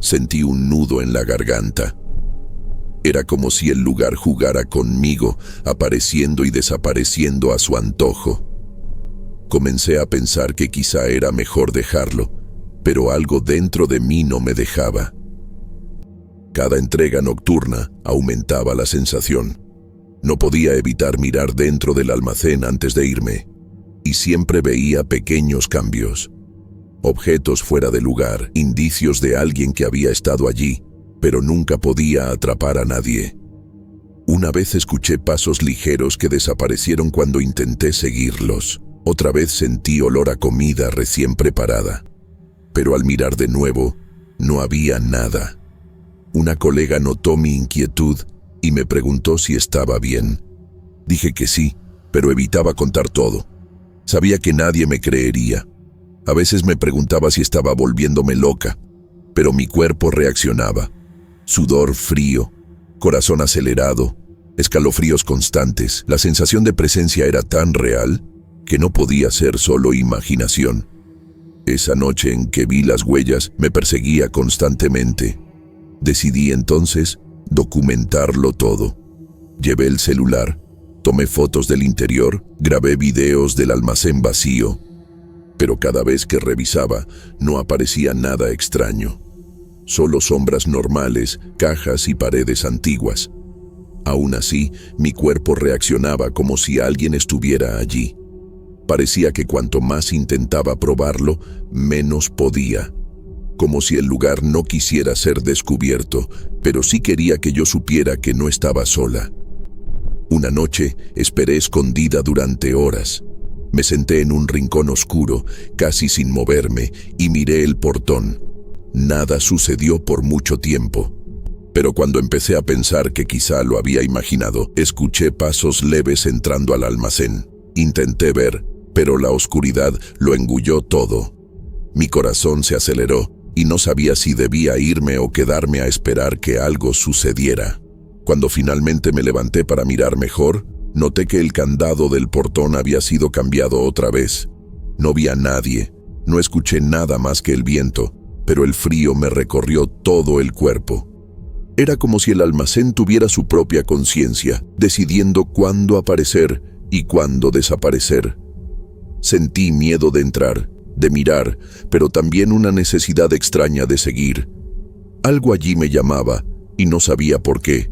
Sentí un nudo en la garganta. Era como si el lugar jugara conmigo, apareciendo y desapareciendo a su antojo. Comencé a pensar que quizá era mejor dejarlo, pero algo dentro de mí no me dejaba. Cada entrega nocturna aumentaba la sensación. No podía evitar mirar dentro del almacén antes de irme, y siempre veía pequeños cambios. Objetos fuera de lugar, indicios de alguien que había estado allí, pero nunca podía atrapar a nadie. Una vez escuché pasos ligeros que desaparecieron cuando intenté seguirlos. Otra vez sentí olor a comida recién preparada. Pero al mirar de nuevo, No había nada. Una colega notó mi inquietud y me preguntó si estaba bien. Dije que sí, pero evitaba contar todo. Sabía que nadie me creería. A veces me preguntaba si estaba volviéndome loca, pero mi cuerpo reaccionaba. Sudor frío, corazón acelerado, escalofríos constantes. La sensación de presencia era tan real que no podía ser solo imaginación. Esa noche en que vi las huellas me perseguía constantemente. Decidí entonces documentarlo todo. Llevé el celular, tomé fotos del interior, grabé videos del almacén vacío, pero cada vez que revisaba no aparecía nada extraño. Solo sombras normales, cajas y paredes antiguas. Aún así, mi cuerpo reaccionaba como si alguien estuviera allí. Parecía que cuanto más intentaba probarlo, menos podía. Como si el lugar no quisiera ser descubierto, pero sí quería que yo supiera que no estaba sola. Una noche esperé escondida durante horas. Me senté en un rincón oscuro, casi sin moverme, y miré el portón. Nada sucedió por mucho tiempo. Pero cuando empecé a pensar que quizá lo había imaginado, escuché pasos leves entrando al almacén. Intenté ver, pero la oscuridad lo engulló todo. Mi corazón se aceleró y no sabía si debía irme o quedarme a esperar que algo sucediera. Cuando finalmente me levanté para mirar mejor, noté que el candado del portón había sido cambiado otra vez. No vi a nadie, no escuché nada más que el viento, pero el frío me recorrió todo el cuerpo. Era como si el almacén tuviera su propia conciencia, decidiendo cuándo aparecer y cuándo desaparecer. Sentí miedo de entrar, de mirar, pero también una necesidad extraña de seguir. Algo allí me llamaba y no sabía por qué.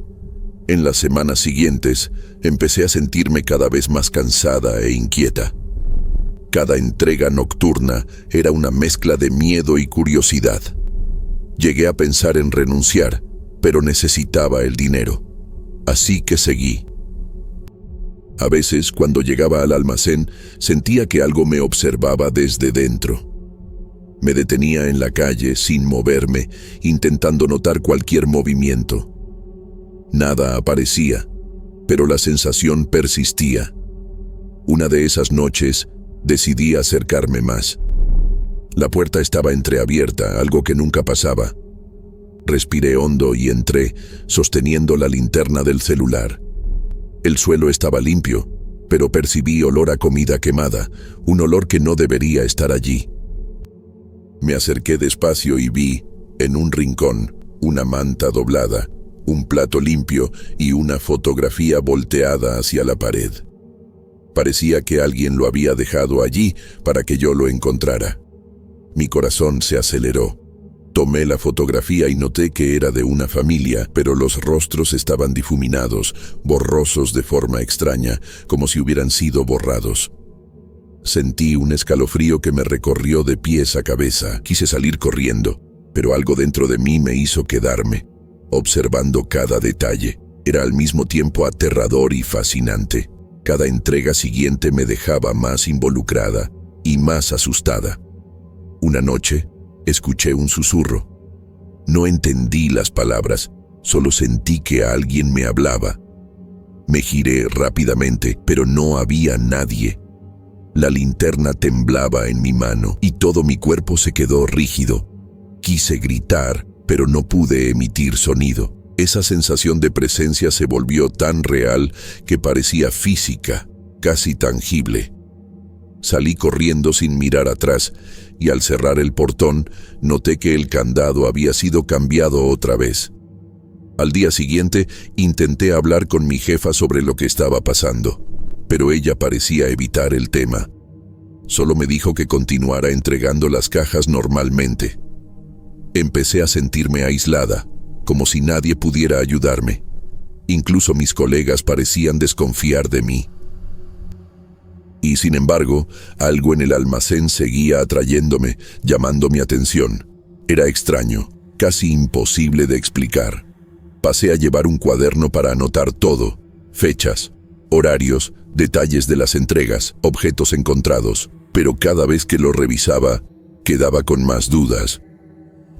En las semanas siguientes, empecé a sentirme cada vez más cansada e inquieta. Cada entrega nocturna era una mezcla de miedo y curiosidad. Llegué a pensar en renunciar, pero necesitaba el dinero. Así que seguí. A veces, cuando llegaba al almacén, sentía que algo me observaba desde dentro. Me detenía en la calle sin moverme, intentando notar cualquier movimiento. Nada aparecía, pero la sensación persistía. Una de esas noches, decidí acercarme más. La puerta estaba entreabierta, algo que nunca pasaba. Respiré hondo y entré, sosteniendo la linterna del celular. El suelo estaba limpio, pero percibí olor a comida quemada, un olor que no debería estar allí. Me acerqué despacio y vi, en un rincón, una manta doblada, un plato limpio y una fotografía volteada hacia la pared. Parecía que alguien lo había dejado allí para que yo lo encontrara. Mi corazón se aceleró. Tomé la fotografía y noté que era de una familia, pero los rostros estaban difuminados, borrosos de forma extraña, como si hubieran sido borrados. Sentí un escalofrío que me recorrió de pies a cabeza. Quise salir corriendo, pero algo dentro de mí me hizo quedarme, observando cada detalle. Era al mismo tiempo aterrador y fascinante. Cada entrega siguiente me dejaba más involucrada y más asustada. Una noche, escuché un susurro. No entendí las palabras, solo sentí que alguien me hablaba. Me giré rápidamente, pero no había nadie. La linterna temblaba en mi mano y todo mi cuerpo se quedó rígido. Quise gritar, pero no pude emitir sonido. Esa sensación de presencia se volvió tan real que parecía física, casi tangible. Salí corriendo sin mirar atrás y al cerrar el portón noté que el candado había sido cambiado otra vez. Al día siguiente intenté hablar con mi jefa sobre lo que estaba pasando, pero ella parecía evitar el tema. Solo me dijo que continuara entregando las cajas normalmente. Empecé a sentirme aislada, como si nadie pudiera ayudarme. Incluso mis colegas parecían desconfiar de mí. Y sin embargo, algo en el almacén seguía atrayéndome, llamando mi atención. Era extraño, casi imposible de explicar. Pasé a llevar un cuaderno para anotar todo: fechas, horarios, detalles de las entregas, objetos encontrados. Pero cada vez que lo revisaba, quedaba con más dudas.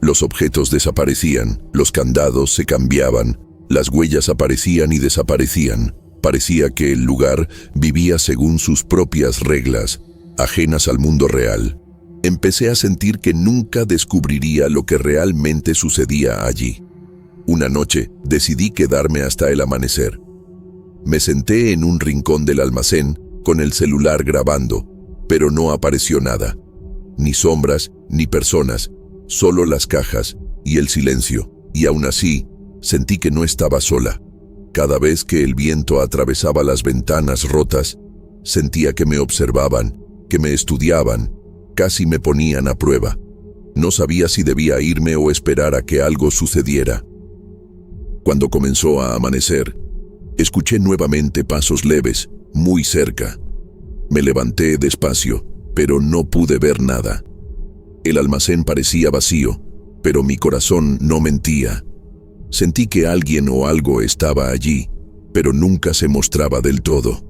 Los objetos desaparecían, los candados se cambiaban, las huellas aparecían y desaparecían. Parecía que el lugar vivía según sus propias reglas, ajenas al mundo real. Empecé a sentir que nunca descubriría lo que realmente sucedía allí. Una noche decidí quedarme hasta el amanecer. Me senté en un rincón del almacén con el celular grabando, pero no apareció nada. Ni sombras, ni personas, solo las cajas y el silencio. Y aún así, sentí que no estaba sola. Cada vez que el viento atravesaba las ventanas rotas, sentía que me observaban, que me estudiaban, casi me ponían a prueba. No sabía si debía irme o esperar a que algo sucediera. Cuando comenzó a amanecer, escuché nuevamente pasos leves, muy cerca. Me levanté despacio, pero no pude ver nada. El almacén parecía vacío, pero mi corazón no mentía. Sentí que alguien o algo estaba allí, pero nunca se mostraba del todo.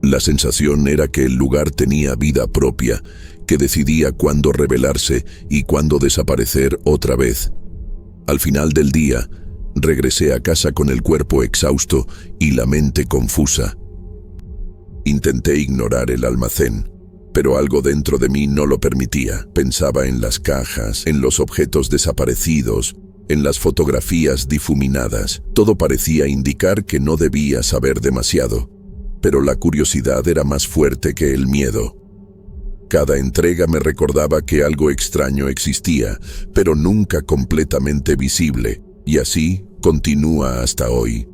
La sensación era que el lugar tenía vida propia, que decidía cuándo revelarse y cuándo desaparecer otra vez. Al final del día, regresé a casa con el cuerpo exhausto y la mente confusa. Intenté ignorar el almacén, pero algo dentro de mí no lo permitía. Pensaba en las cajas, en los objetos desaparecidos, en las fotografías difuminadas. Todo parecía indicar que no debía saber demasiado, pero la curiosidad era más fuerte que el miedo. Cada entrega me recordaba que algo extraño existía, pero nunca completamente visible, y así continúa hasta hoy.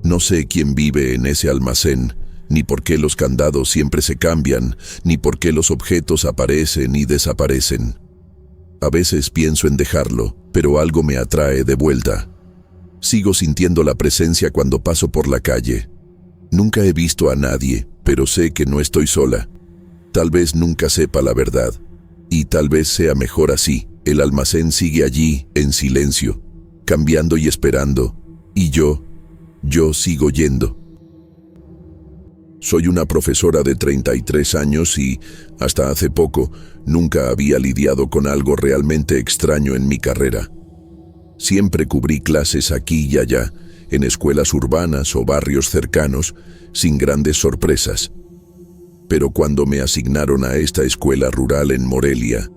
No sé quién vive en ese almacén, ni por qué los candados siempre se cambian, ni por qué los objetos aparecen y desaparecen. A veces pienso en dejarlo, pero algo me atrae de vuelta. Sigo sintiendo la presencia cuando paso por la calle. Nunca he visto a nadie, pero sé que no estoy sola. Tal vez nunca sepa la verdad, y tal vez sea mejor así. El almacén sigue allí, en silencio, cambiando y esperando, y yo sigo yendo. Soy una profesora de 33 años y, hasta hace poco, nunca había lidiado con algo realmente extraño en mi carrera. Siempre cubrí clases aquí y allá, en escuelas urbanas o barrios cercanos, sin grandes sorpresas. Pero cuando me asignaron a esta escuela rural en Morelia,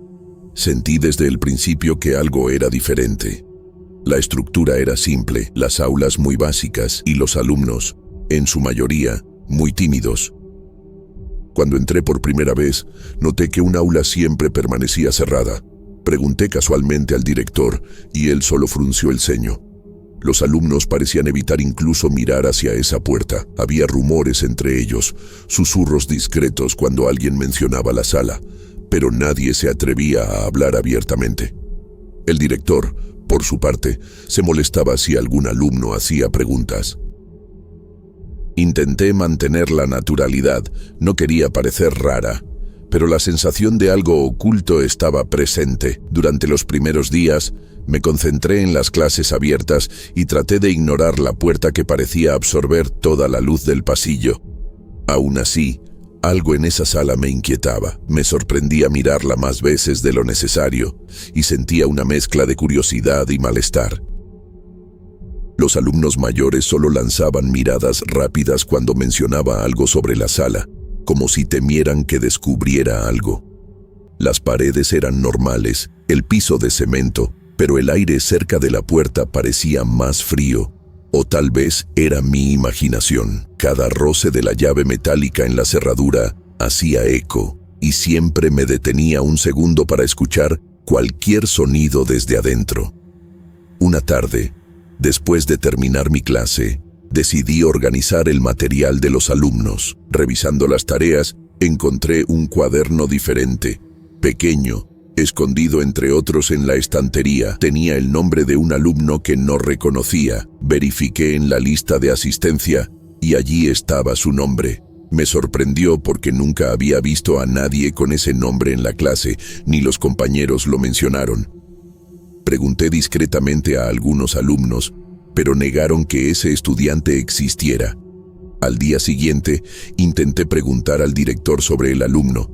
sentí desde el principio que algo era diferente. La estructura era simple, las aulas muy básicas y los alumnos, en su mayoría, muy tímidos. Cuando entré por primera vez, noté que un aula siempre permanecía cerrada. Pregunté casualmente al director y él solo frunció el ceño. Los alumnos parecían evitar incluso mirar hacia esa puerta. Había rumores entre ellos, susurros discretos cuando alguien mencionaba la sala, pero nadie se atrevía a hablar abiertamente. El director, por su parte, se molestaba si algún alumno hacía preguntas. Intenté mantener la naturalidad, no quería parecer rara, pero la sensación de algo oculto estaba presente. Durante los primeros días, me concentré en las clases abiertas y traté de ignorar la puerta que parecía absorber toda la luz del pasillo. Aún así, algo en esa sala me inquietaba. Me sorprendía mirarla más veces de lo necesario y sentía una mezcla de curiosidad y malestar. Los alumnos mayores solo lanzaban miradas rápidas cuando mencionaba algo sobre la sala, como si temieran que descubriera algo. Las paredes eran normales, el piso de cemento, pero el aire cerca de la puerta parecía más frío, o tal vez era mi imaginación. Cada roce de la llave metálica en la cerradura hacía eco, y siempre me detenía un segundo para escuchar cualquier sonido desde adentro. Una tarde, después de terminar mi clase, decidí organizar el material de los alumnos. Revisando las tareas, encontré un cuaderno diferente, pequeño, escondido entre otros en la estantería. Tenía el nombre de un alumno que no reconocía. Verifiqué en la lista de asistencia y allí estaba su nombre. Me sorprendió porque nunca había visto a nadie con ese nombre en la clase, ni los compañeros lo mencionaron. Pregunté discretamente a algunos alumnos, pero negaron que ese estudiante existiera. Al día siguiente, intenté preguntar al director sobre el alumno.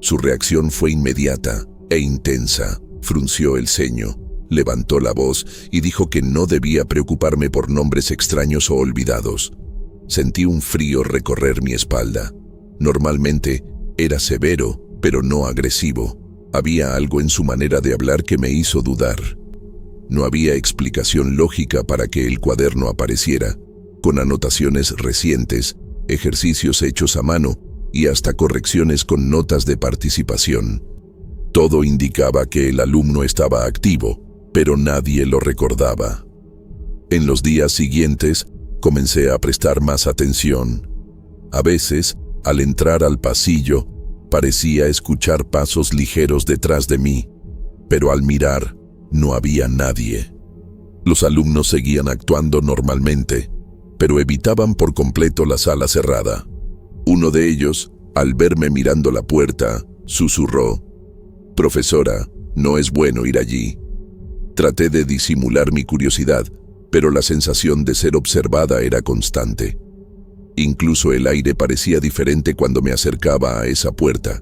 Su reacción fue inmediata e intensa. Frunció el ceño. Levantó la voz y dijo que no debía preocuparme por nombres extraños o olvidados. Sentí un frío recorrer mi espalda. Normalmente era severo, pero no agresivo. Había algo en su manera de hablar que me hizo dudar. No había explicación lógica para que el cuaderno apareciera, con anotaciones recientes, ejercicios hechos a mano y hasta correcciones con notas de participación. Todo indicaba que el alumno estaba activo, pero nadie lo recordaba. En los días siguientes, comencé a prestar más atención. A veces, al entrar al pasillo, parecía escuchar pasos ligeros detrás de mí, pero al mirar, no había nadie. Los alumnos seguían actuando normalmente, pero evitaban por completo la sala cerrada. Uno de ellos, al verme mirando la puerta, susurró: «Profesora, no es bueno ir allí». Traté de disimular mi curiosidad, pero la sensación de ser observada era constante. Incluso el aire parecía diferente cuando me acercaba a esa puerta.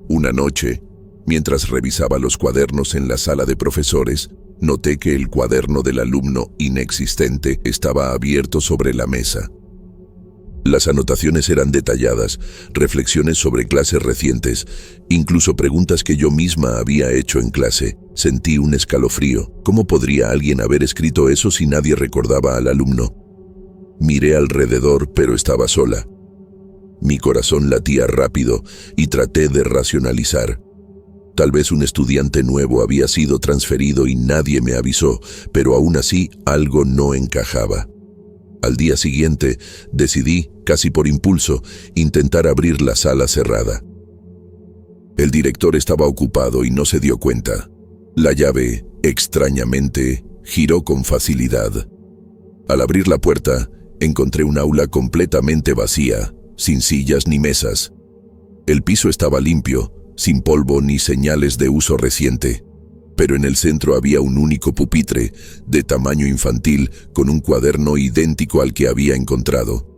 Una noche, mientras revisaba los cuadernos en la sala de profesores, noté que el cuaderno del alumno inexistente estaba abierto sobre la mesa. Las anotaciones eran detalladas, reflexiones sobre clases recientes, incluso preguntas que yo misma había hecho en clase. Sentí un escalofrío. ¿Cómo podría alguien haber escrito eso si nadie recordaba al alumno? Miré alrededor, pero estaba sola. Mi corazón latía rápido y traté de racionalizar. Tal vez un estudiante nuevo había sido transferido y nadie me avisó, pero aún así algo no encajaba. Al día siguiente, decidí, casi por impulso, intentar abrir la sala cerrada. El director estaba ocupado y no se dio cuenta. La llave, extrañamente, giró con facilidad. Al abrir la puerta, encontré un aula completamente vacía, sin sillas ni mesas. El piso estaba limpio, sin polvo ni señales de uso reciente. Pero en el centro había un único pupitre, de tamaño infantil, con un cuaderno idéntico al que había encontrado.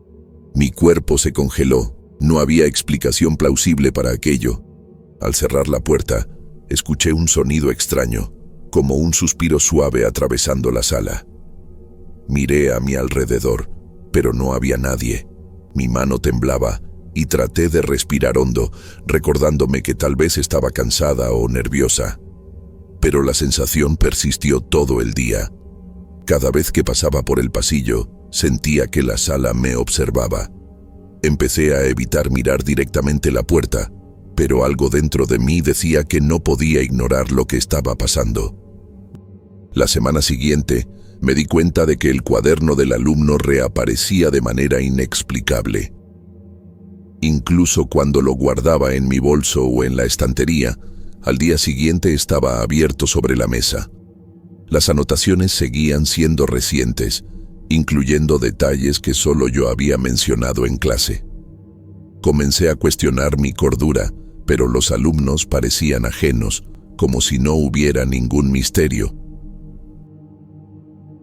Mi cuerpo se congeló. No había explicación plausible para aquello. Al cerrar la puerta, escuché un sonido extraño, como un suspiro suave atravesando la sala. Miré a mi alrededor, pero no había nadie. Mi mano temblaba y traté de respirar hondo, recordándome que tal vez estaba cansada o nerviosa. Pero la sensación persistió todo el día. Cada vez que pasaba por el pasillo, sentía que la sala me observaba. Empecé a evitar mirar directamente la puerta, pero algo dentro de mí decía que no podía ignorar lo que estaba pasando. La semana siguiente, me di cuenta de que el cuaderno del alumno reaparecía de manera inexplicable. Incluso cuando lo guardaba en mi bolso o en la estantería, al día siguiente estaba abierto sobre la mesa. Las anotaciones seguían siendo recientes, incluyendo detalles que solo yo había mencionado en clase. Comencé a cuestionar mi cordura, pero los alumnos parecían ajenos, como si no hubiera ningún misterio.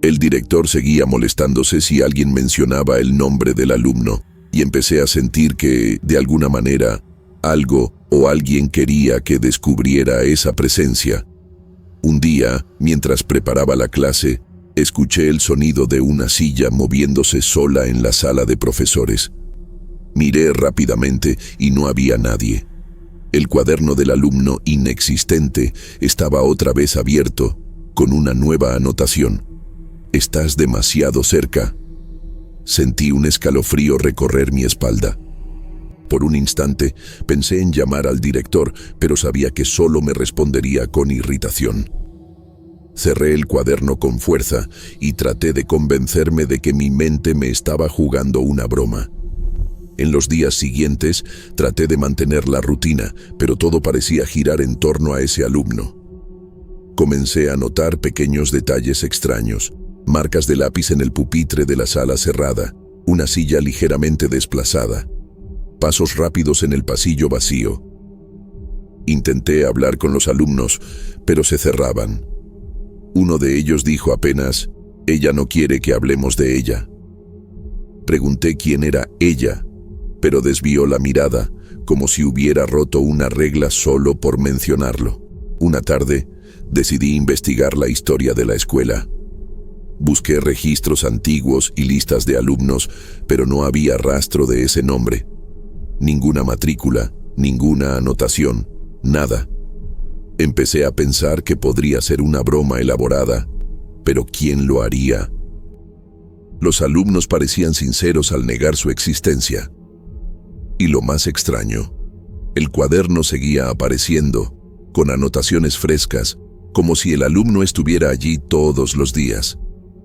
El director seguía molestándose si alguien mencionaba el nombre del alumno, y empecé a sentir que, de alguna manera, algo o alguien quería que descubriera esa presencia. Un día, mientras preparaba la clase, escuché el sonido de una silla moviéndose sola en la sala de profesores. Miré rápidamente y no había nadie. El cuaderno del alumno inexistente estaba otra vez abierto, con una nueva anotación: «Estás demasiado cerca». Sentí un escalofrío recorrer mi espalda. Por un instante pensé en llamar al director, pero sabía que solo me respondería con irritación. Cerré el cuaderno con fuerza y traté de convencerme de que mi mente me estaba jugando una broma. En los días siguientes traté de mantener la rutina, pero todo parecía girar en torno a ese alumno. Comencé a notar pequeños detalles extraños: marcas de lápiz en el pupitre de la sala cerrada, una silla ligeramente desplazada, pasos rápidos en el pasillo vacío. Intenté hablar con los alumnos, pero se cerraban. Uno de ellos dijo apenas: «Ella no quiere que hablemos de ella». Pregunté quién era ella, pero desvió la mirada, como si hubiera roto una regla solo por mencionarlo. Una tarde, decidí investigar la historia de la escuela. Busqué registros antiguos y listas de alumnos, pero no había rastro de ese nombre. Ninguna matrícula, ninguna anotación, nada. Empecé a pensar que podría ser una broma elaborada, pero ¿quién lo haría? Los alumnos parecían sinceros al negar su existencia. Y lo más extraño, el cuaderno seguía apareciendo, con anotaciones frescas, como si el alumno estuviera allí todos los días.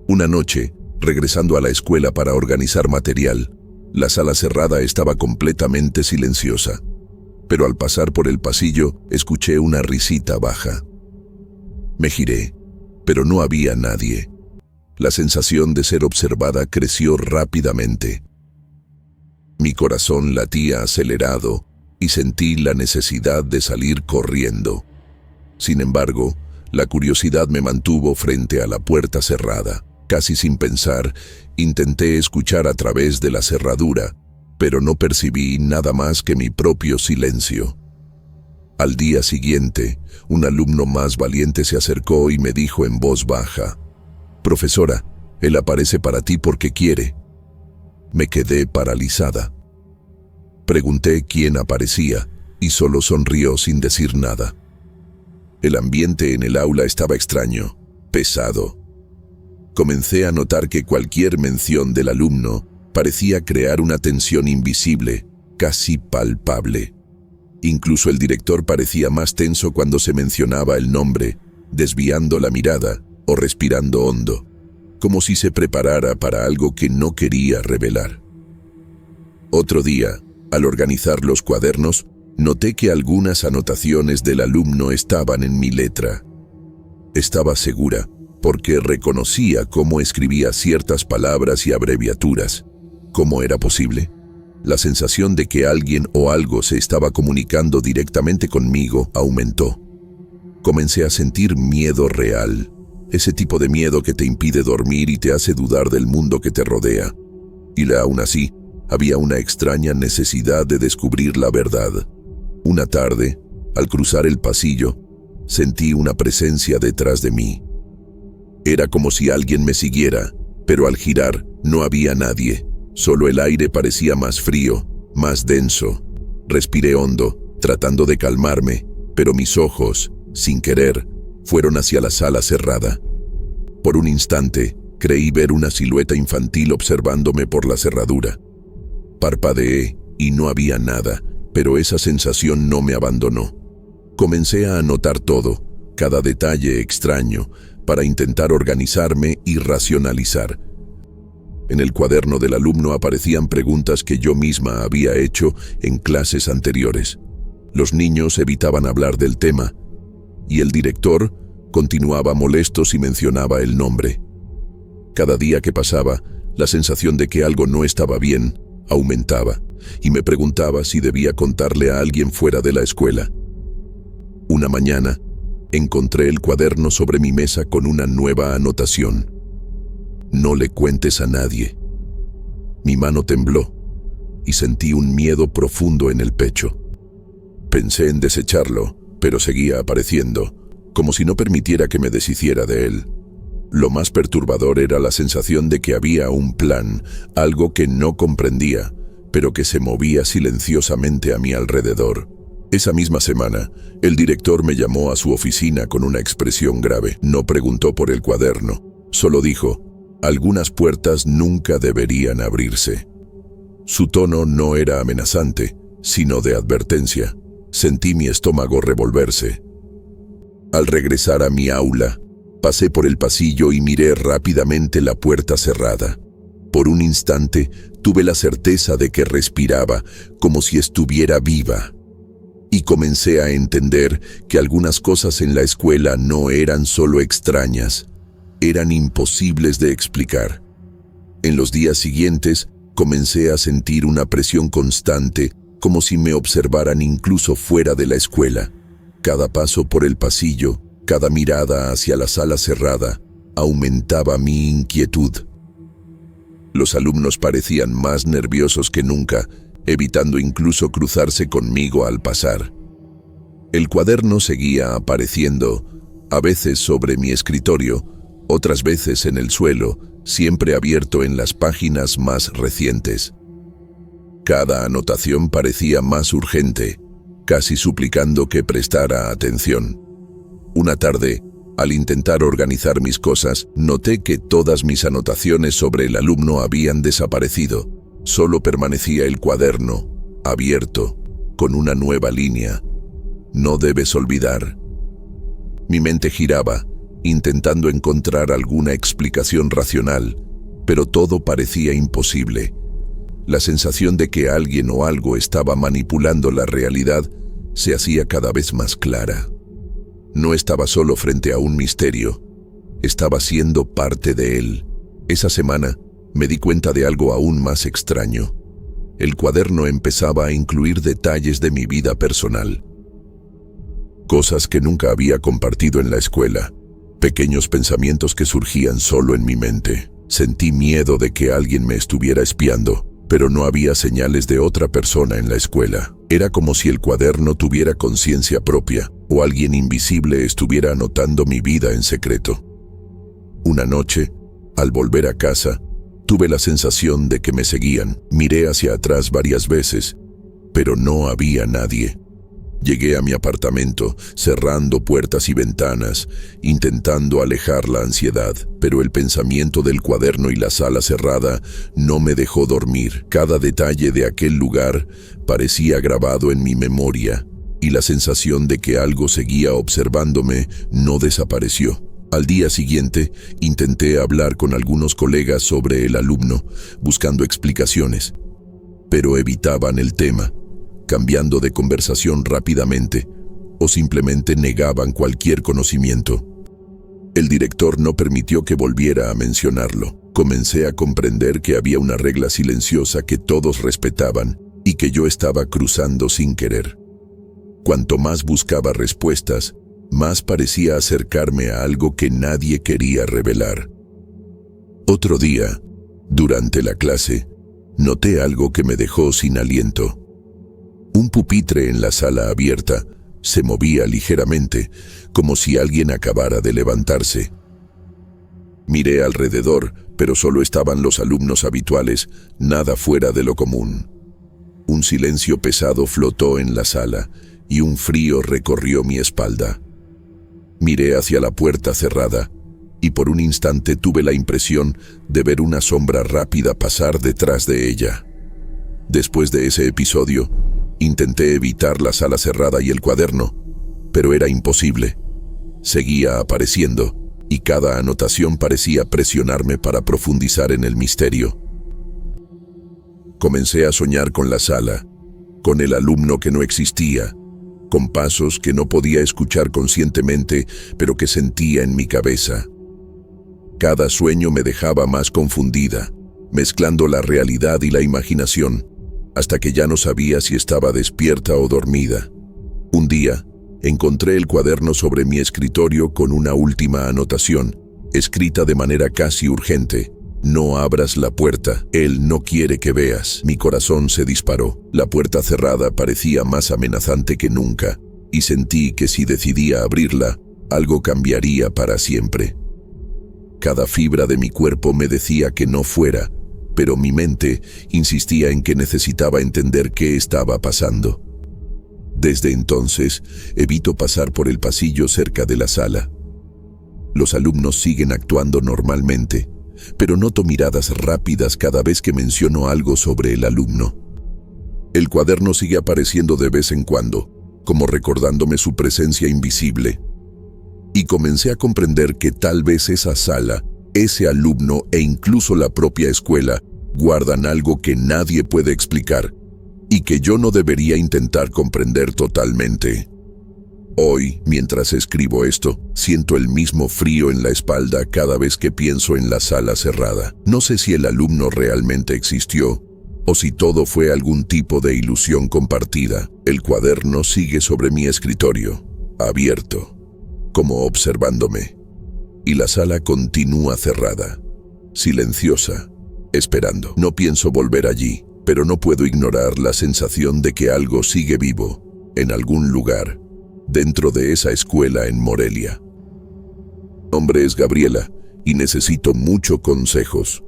Una noche, regresando a la escuela para organizar material, la sala cerrada estaba completamente silenciosa. Pero al pasar por el pasillo, escuché una risita baja. Me giré, pero no había nadie. La sensación de ser observada creció rápidamente. Mi corazón latía acelerado y sentí la necesidad de salir corriendo. Sin embargo, la curiosidad me mantuvo frente a la puerta cerrada. Casi sin pensar, intenté escuchar a través de la cerradura, pero no percibí nada más que mi propio silencio. Al día siguiente, un alumno más valiente se acercó y me dijo en voz baja: «Profesora, él aparece para ti porque quiere». Me quedé paralizada. Pregunté quién aparecía y solo sonrió sin decir nada. El ambiente en el aula estaba extraño, pesado. Comencé a notar que cualquier mención del alumno parecía crear una tensión invisible, casi palpable. Incluso el director parecía más tenso cuando se mencionaba el nombre, desviando la mirada o respirando hondo, como si se preparara para algo que no quería revelar. Otro día, al organizar los cuadernos, noté que algunas anotaciones del alumno estaban en mi letra. Estaba segura, porque reconocía cómo escribía ciertas palabras y abreviaturas. ¿Cómo era posible? La sensación de que alguien o algo se estaba comunicando directamente conmigo aumentó. Comencé a sentir miedo real, ese tipo de miedo que te impide dormir y te hace dudar del mundo que te rodea. Y aún así, había una extraña necesidad de descubrir la verdad. Una tarde, al cruzar el pasillo, sentí una presencia detrás de mí. Era como si alguien me siguiera, pero al girar no había nadie. Solo el aire parecía más frío, más denso. Respiré hondo, tratando de calmarme, pero mis ojos, sin querer, fueron hacia la sala cerrada. Por un instante, creí ver una silueta infantil observándome por la cerradura. Parpadeé y no había nada, pero esa sensación no me abandonó. Comencé a anotar todo, cada detalle extraño, para intentar organizarme y racionalizar. En el cuaderno del alumno aparecían preguntas que yo misma había hecho en clases anteriores. Los niños evitaban hablar del tema, y el director continuaba molesto si mencionaba el nombre. Cada día que pasaba, la sensación de que algo no estaba bien aumentaba, y me preguntaba si debía contarle a alguien fuera de la escuela. Una mañana, encontré el cuaderno sobre mi mesa con una nueva anotación. No le cuentes a nadie. Mi mano tembló y sentí un miedo profundo en el pecho. Pensé en desecharlo, pero seguía apareciendo, como si no permitiera que me deshiciera de él. Lo más perturbador era la sensación de que había un plan, algo que no comprendía, pero que se movía silenciosamente a mi alrededor. Esa misma semana, el director me llamó a su oficina con una expresión grave. No preguntó por el cuaderno, solo dijo: «Algunas puertas nunca deberían abrirse». Su tono no era amenazante, sino de advertencia. Sentí mi estómago revolverse. Al regresar a mi aula, pasé por el pasillo y miré rápidamente la puerta cerrada. Por un instante, tuve la certeza de que respiraba, como si estuviera viva. Y comencé a entender que algunas cosas en la escuela no eran solo extrañas, eran imposibles de explicar. En los días siguientes, comencé a sentir una presión constante, como si me observaran incluso fuera de la escuela. Cada paso por el pasillo, cada mirada hacia la sala cerrada, aumentaba mi inquietud. Los alumnos parecían más nerviosos que nunca, evitando incluso cruzarse conmigo al pasar. El cuaderno seguía apareciendo, A veces sobre mi escritorio, otras veces en el suelo, siempre abierto en las páginas más recientes. Cada anotación parecía más urgente, casi suplicando que prestara atención. Una tarde, al intentar organizar mis cosas, noté que todas mis anotaciones sobre el alumno habían desaparecido. Solo permanecía el cuaderno, abierto, con una nueva línea. No debes olvidar. Mi mente giraba, intentando encontrar alguna explicación racional, pero todo parecía imposible. La sensación de que alguien o algo estaba manipulando la realidad se hacía cada vez más clara. No estaba solo frente a un misterio, estaba siendo parte de él. Esa semana me di cuenta de algo aún más extraño. El cuaderno empezaba a incluir detalles de mi vida personal. Cosas que nunca había compartido en la escuela, pequeños pensamientos que surgían solo en mi mente. Sentí miedo de que alguien me estuviera espiando, pero no había señales de otra persona en la escuela. Era como si el cuaderno tuviera conciencia propia, o alguien invisible estuviera anotando mi vida en secreto. Una noche, al volver a casa, tuve la sensación de que me seguían. Miré hacia atrás varias veces, pero no había nadie. Llegué a mi apartamento, cerrando puertas y ventanas, intentando alejar la ansiedad, pero el pensamiento del cuaderno y la sala cerrada no me dejó dormir. Cada detalle de aquel lugar parecía grabado en mi memoria, y la sensación de que algo seguía observándome no desapareció. Al día siguiente, intenté hablar con algunos colegas sobre el alumno, buscando explicaciones, pero evitaban el tema, cambiando de conversación rápidamente, o simplemente negaban cualquier conocimiento. El director no permitió que volviera a mencionarlo. Comencé a comprender que había una regla silenciosa que todos respetaban y que yo estaba cruzando sin querer. Cuanto más buscaba respuestas, más parecía acercarme a algo que nadie quería revelar. Otro día, durante la clase, noté algo que me dejó sin aliento. Un pupitre en la sala abierta se movía ligeramente, como si alguien acabara de levantarse. Miré alrededor, pero solo estaban los alumnos habituales, nada fuera de lo común. Un silencio pesado flotó en la sala y un frío recorrió mi espalda. Miré hacia la puerta cerrada y por un instante tuve la impresión de ver una sombra rápida pasar detrás de ella. Después de ese episodio, intenté evitar la sala cerrada y el cuaderno, pero era imposible. Seguía apareciendo, y cada anotación parecía presionarme para profundizar en el misterio. Comencé a soñar con la sala, con el alumno que no existía, con pasos que no podía escuchar conscientemente, pero que sentía en mi cabeza. Cada sueño me dejaba más confundida, mezclando la realidad y la imaginación, hasta que ya no sabía si estaba despierta o dormida. Un día, encontré el cuaderno sobre mi escritorio con una última anotación, escrita de manera casi urgente. No abras la puerta, él no quiere que veas. Mi corazón se disparó. La puerta cerrada parecía más amenazante que nunca, y sentí que si decidía abrirla, algo cambiaría para siempre. Cada fibra de mi cuerpo me decía que no fuera, pero mi mente insistía en que necesitaba entender qué estaba pasando. Desde entonces, evito pasar por el pasillo cerca de la sala. Los alumnos siguen actuando normalmente, pero noto miradas rápidas cada vez que menciono algo sobre el alumno. El cuaderno sigue apareciendo de vez en cuando, como recordándome su presencia invisible. Y comencé a comprender que tal vez esa sala, ese alumno e incluso la propia escuela guardan algo que nadie puede explicar y que yo no debería intentar comprender totalmente. Hoy, mientras escribo esto, siento el mismo frío en la espalda cada vez que pienso en la sala cerrada. No sé si el alumno realmente existió o si todo fue algún tipo de ilusión compartida. El cuaderno sigue sobre mi escritorio, abierto, como observándome, y la sala continúa cerrada, silenciosa, esperando. No pienso volver allí, pero no puedo ignorar la sensación de que algo sigue vivo, en algún lugar, dentro de esa escuela en Morelia. Mi nombre es Gabriela y necesito mucho consejos.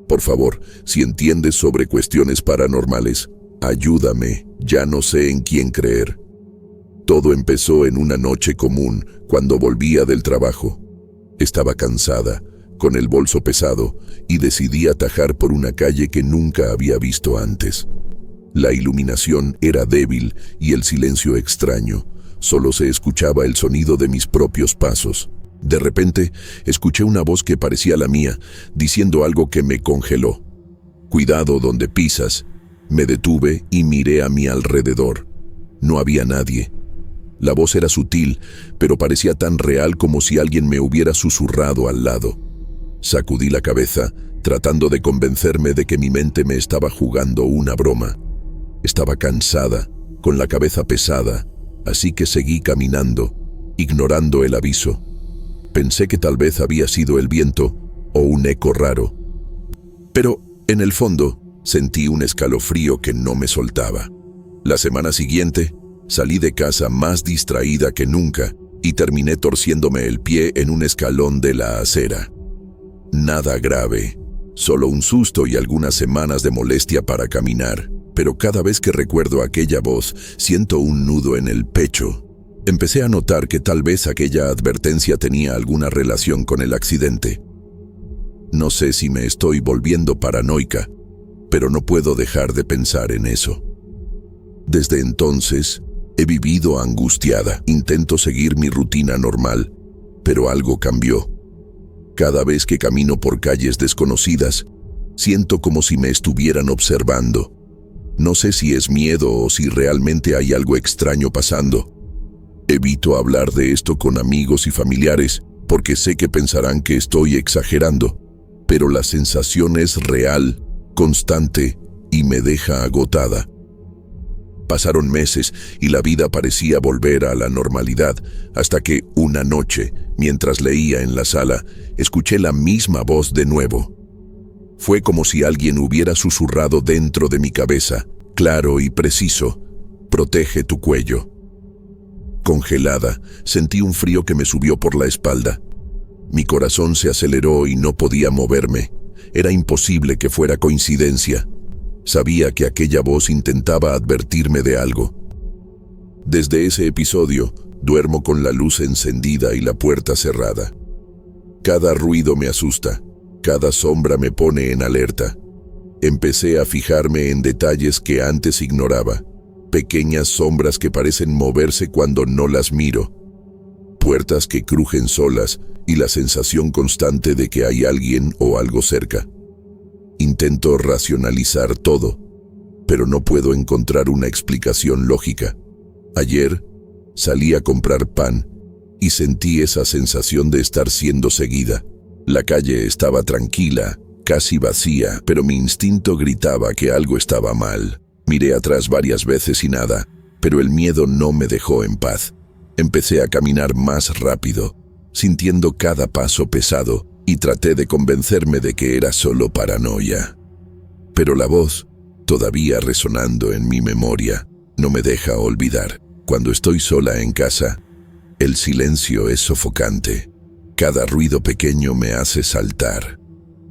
Por favor, si entiendes sobre cuestiones paranormales, ayúdame, ya no sé en quién creer. Todo empezó en una noche común, cuando volvía del trabajo. Estaba cansada, con el bolso pesado, y decidí atajar por una calle que nunca había visto antes. La iluminación era débil y el silencio extraño. Solo se escuchaba el sonido de mis propios pasos. De repente, escuché una voz que parecía la mía, diciendo algo que me congeló. «Cuidado donde pisas». Me detuve y miré a mi alrededor. No había nadie. La voz era sutil, pero parecía tan real como si alguien me hubiera susurrado al lado. Sacudí la cabeza, tratando de convencerme de que mi mente me estaba jugando una broma. Estaba cansada, con la cabeza pesada, así que seguí caminando, ignorando el aviso. Pensé que tal vez había sido el viento o un eco raro. Pero, en el fondo, sentí un escalofrío que no me soltaba. La semana siguiente, salí de casa más distraída que nunca y terminé torciéndome el pie en un escalón de la acera. Nada grave, solo un susto y algunas semanas de molestia para caminar, pero cada vez que recuerdo aquella voz, siento un nudo en el pecho. Empecé a notar que tal vez aquella advertencia tenía alguna relación con el accidente. No sé si me estoy volviendo paranoica, pero no puedo dejar de pensar en eso. Desde entonces, he vivido angustiada. Intento seguir mi rutina normal, pero algo cambió. Cada vez que camino por calles desconocidas, siento como si me estuvieran observando. No sé si es miedo o si realmente hay algo extraño pasando. Evito hablar de esto con amigos y familiares porque sé que pensarán que estoy exagerando, pero la sensación es real, constante y me deja agotada. Pasaron meses y la vida parecía volver a la normalidad, hasta que una noche, mientras leía en la sala, escuché la misma voz de nuevo. Fue como si alguien hubiera susurrado dentro de mi cabeza, claro y preciso: «Protege tu cuello». Congelada, sentí un frío que me subió por la espalda. Mi corazón se aceleró y no podía moverme. Era imposible que fuera coincidencia. Sabía que aquella voz intentaba advertirme de algo. Desde ese episodio, duermo con la luz encendida y la puerta cerrada. Cada ruido me asusta, cada sombra me pone en alerta. Empecé a fijarme en detalles que antes ignoraba. Pequeñas sombras que parecen moverse cuando no las miro. Puertas que crujen solas y la sensación constante de que hay alguien o algo cerca. Intento racionalizar todo, pero no puedo encontrar una explicación lógica. Ayer salí a comprar pan y sentí esa sensación de estar siendo seguida. La calle estaba tranquila, casi vacía, pero mi instinto gritaba que algo estaba mal. Miré atrás varias veces y nada, pero el miedo no me dejó en paz. Empecé a caminar más rápido, sintiendo cada paso pesado, y traté de convencerme de que era solo paranoia. Pero la voz, todavía resonando en mi memoria, no me deja olvidar. Cuando estoy sola en casa, el silencio es sofocante. Cada ruido pequeño me hace saltar.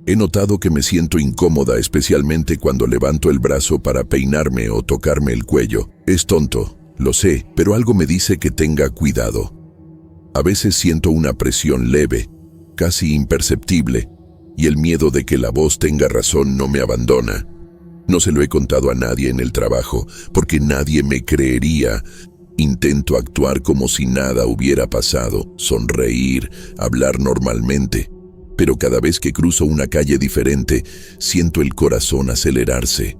He notado que me siento incómoda, especialmente cuando levanto el brazo para peinarme o tocarme el cuello. Es tonto, lo sé, pero algo me dice que tenga cuidado. A veces siento una presión leve, casi imperceptible, y el miedo de que la voz tenga razón no me abandona. No se lo he contado a nadie en el trabajo, porque nadie me creería. Intento actuar como si nada hubiera pasado, sonreír, hablar normalmente, pero cada vez que cruzo una calle diferente, siento el corazón acelerarse.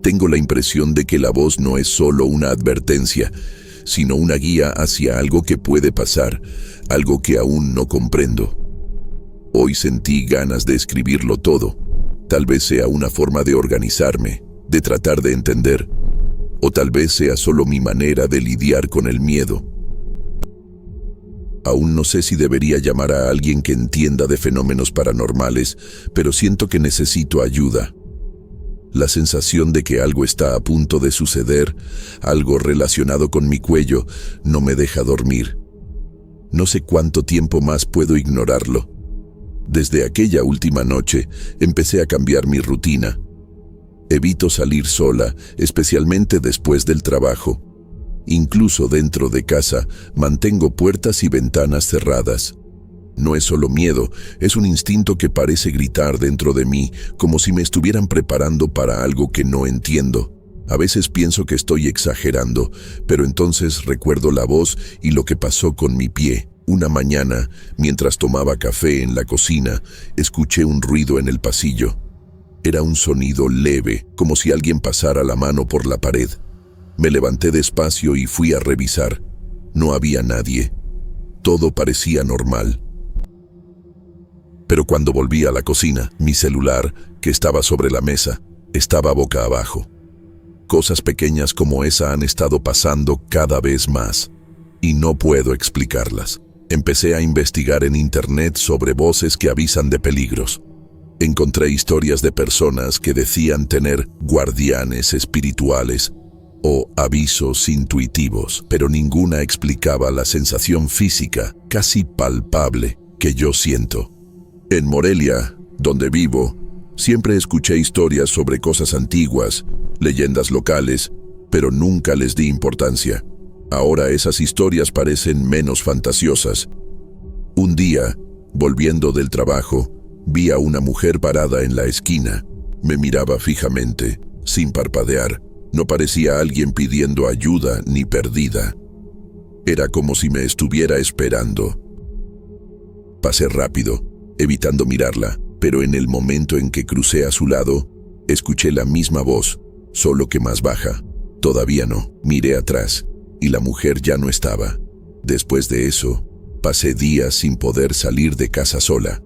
Tengo la impresión de que la voz no es solo una advertencia, sino una guía hacia algo que puede pasar, algo que aún no comprendo. Hoy sentí ganas de escribirlo todo. Tal vez sea una forma de organizarme, de tratar de entender, o tal vez sea solo mi manera de lidiar con el miedo. Aún no sé si debería llamar a alguien que entienda de fenómenos paranormales, pero siento que necesito ayuda. La sensación de que algo está a punto de suceder, algo relacionado con mi cuello, no me deja dormir. No sé cuánto tiempo más puedo ignorarlo. Desde aquella última noche, empecé a cambiar mi rutina. Evito salir sola, especialmente después del trabajo. Incluso dentro de casa, mantengo puertas y ventanas cerradas. No es solo miedo, es un instinto que parece gritar dentro de mí, como si me estuvieran preparando para algo que no entiendo. A veces pienso que estoy exagerando, pero entonces recuerdo la voz y lo que pasó con mi pie. Una mañana, mientras tomaba café en la cocina, escuché un ruido en el pasillo. Era un sonido leve, como si alguien pasara la mano por la pared. Me levanté despacio y fui a revisar. No había nadie. Todo parecía normal. Pero cuando volví a la cocina, mi celular, que estaba sobre la mesa, estaba boca abajo. Cosas pequeñas como esa han estado pasando cada vez más, y no puedo explicarlas. Empecé a investigar en internet sobre voces que avisan de peligros. Encontré historias de personas que decían tener guardianes espirituales o avisos intuitivos, pero ninguna explicaba la sensación física, casi palpable, que yo siento. En Morelia, donde vivo, siempre escuché historias sobre cosas antiguas, leyendas locales, pero nunca les di importancia. Ahora esas historias parecen menos fantasiosas. Un día, volviendo del trabajo, vi a una mujer parada en la esquina. Me miraba fijamente, sin parpadear. No parecía alguien pidiendo ayuda ni perdida. Era como si me estuviera esperando. Pasé rápido, evitando mirarla, pero en el momento en que crucé a su lado, escuché la misma voz, solo que más baja. Todavía no. Miré atrás, y la mujer ya no estaba. Después de eso, pasé días sin poder salir de casa sola.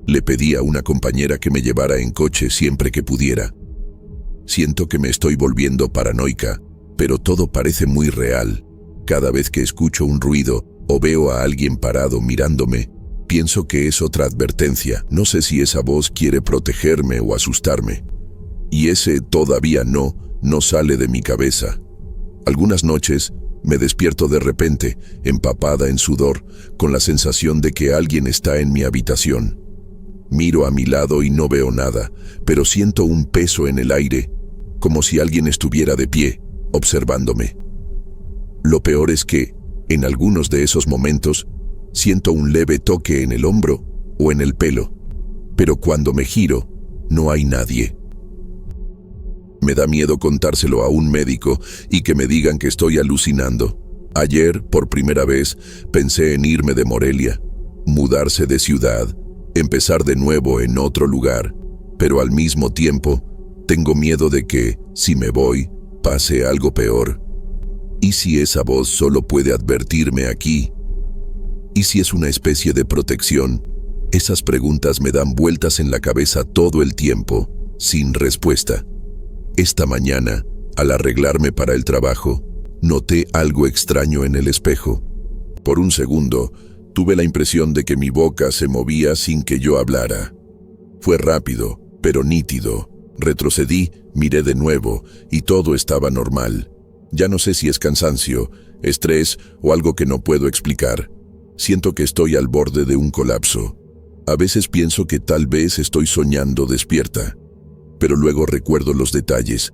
Le pedí a una compañera que me llevara en coche siempre que pudiera. Siento que me estoy volviendo paranoica, pero todo parece muy real. Cada vez que escucho un ruido o veo a alguien parado mirándome, pienso que es otra advertencia. No sé si esa voz quiere protegerme o asustarme. Y ese todavía no sale de mi cabeza. Algunas noches me despierto de repente, empapada en sudor, con la sensación de que alguien está en mi habitación. Miro a mi lado y no veo nada, pero siento un peso en el aire, como si alguien estuviera de pie, observándome. Lo peor es que, en algunos de esos momentos, siento un leve toque en el hombro o en el pelo, pero cuando me giro, no hay nadie. Me da miedo contárselo a un médico y que me digan que estoy alucinando. Ayer, por primera vez, pensé en irme de Morelia, mudarse de ciudad, empezar de nuevo en otro lugar, pero al mismo tiempo, tengo miedo de que, si me voy, pase algo peor. ¿Y si esa voz solo puede advertirme aquí? ¿Y si es una especie de protección? Esas preguntas me dan vueltas en la cabeza todo el tiempo, sin respuesta. Esta mañana, al arreglarme para el trabajo, noté algo extraño en el espejo. Por un segundo, tuve la impresión de que mi boca se movía sin que yo hablara. Fue rápido, pero nítido. Retrocedí, miré de nuevo, y todo estaba normal. Ya no sé si es cansancio, estrés o algo que no puedo explicar. Siento que estoy al borde de un colapso. A veces pienso que tal vez estoy soñando despierta. Pero luego recuerdo los detalles.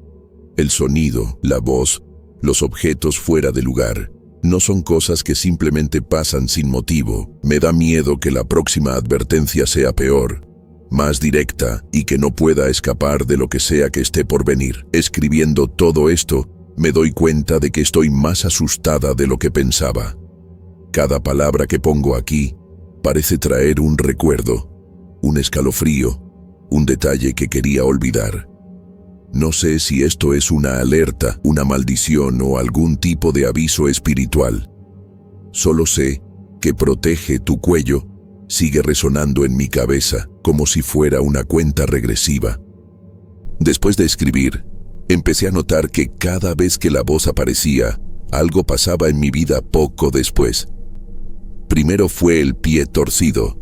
El sonido, la voz, los objetos fuera de lugar. No son cosas que simplemente pasan sin motivo. Me da miedo que la próxima advertencia sea peor, más directa y que no pueda escapar de lo que sea que esté por venir. Escribiendo todo esto, me doy cuenta de que estoy más asustada de lo que pensaba. Cada palabra que pongo aquí parece traer un recuerdo, un escalofrío, un detalle que quería olvidar. No sé si esto es una alerta, una maldición o algún tipo de aviso espiritual. Solo sé que protege tu cuello sigue resonando en mi cabeza como si fuera una cuenta regresiva. Después de escribir, empecé a notar que cada vez que la voz aparecía, algo pasaba en mi vida poco después. Primero fue el pie torcido.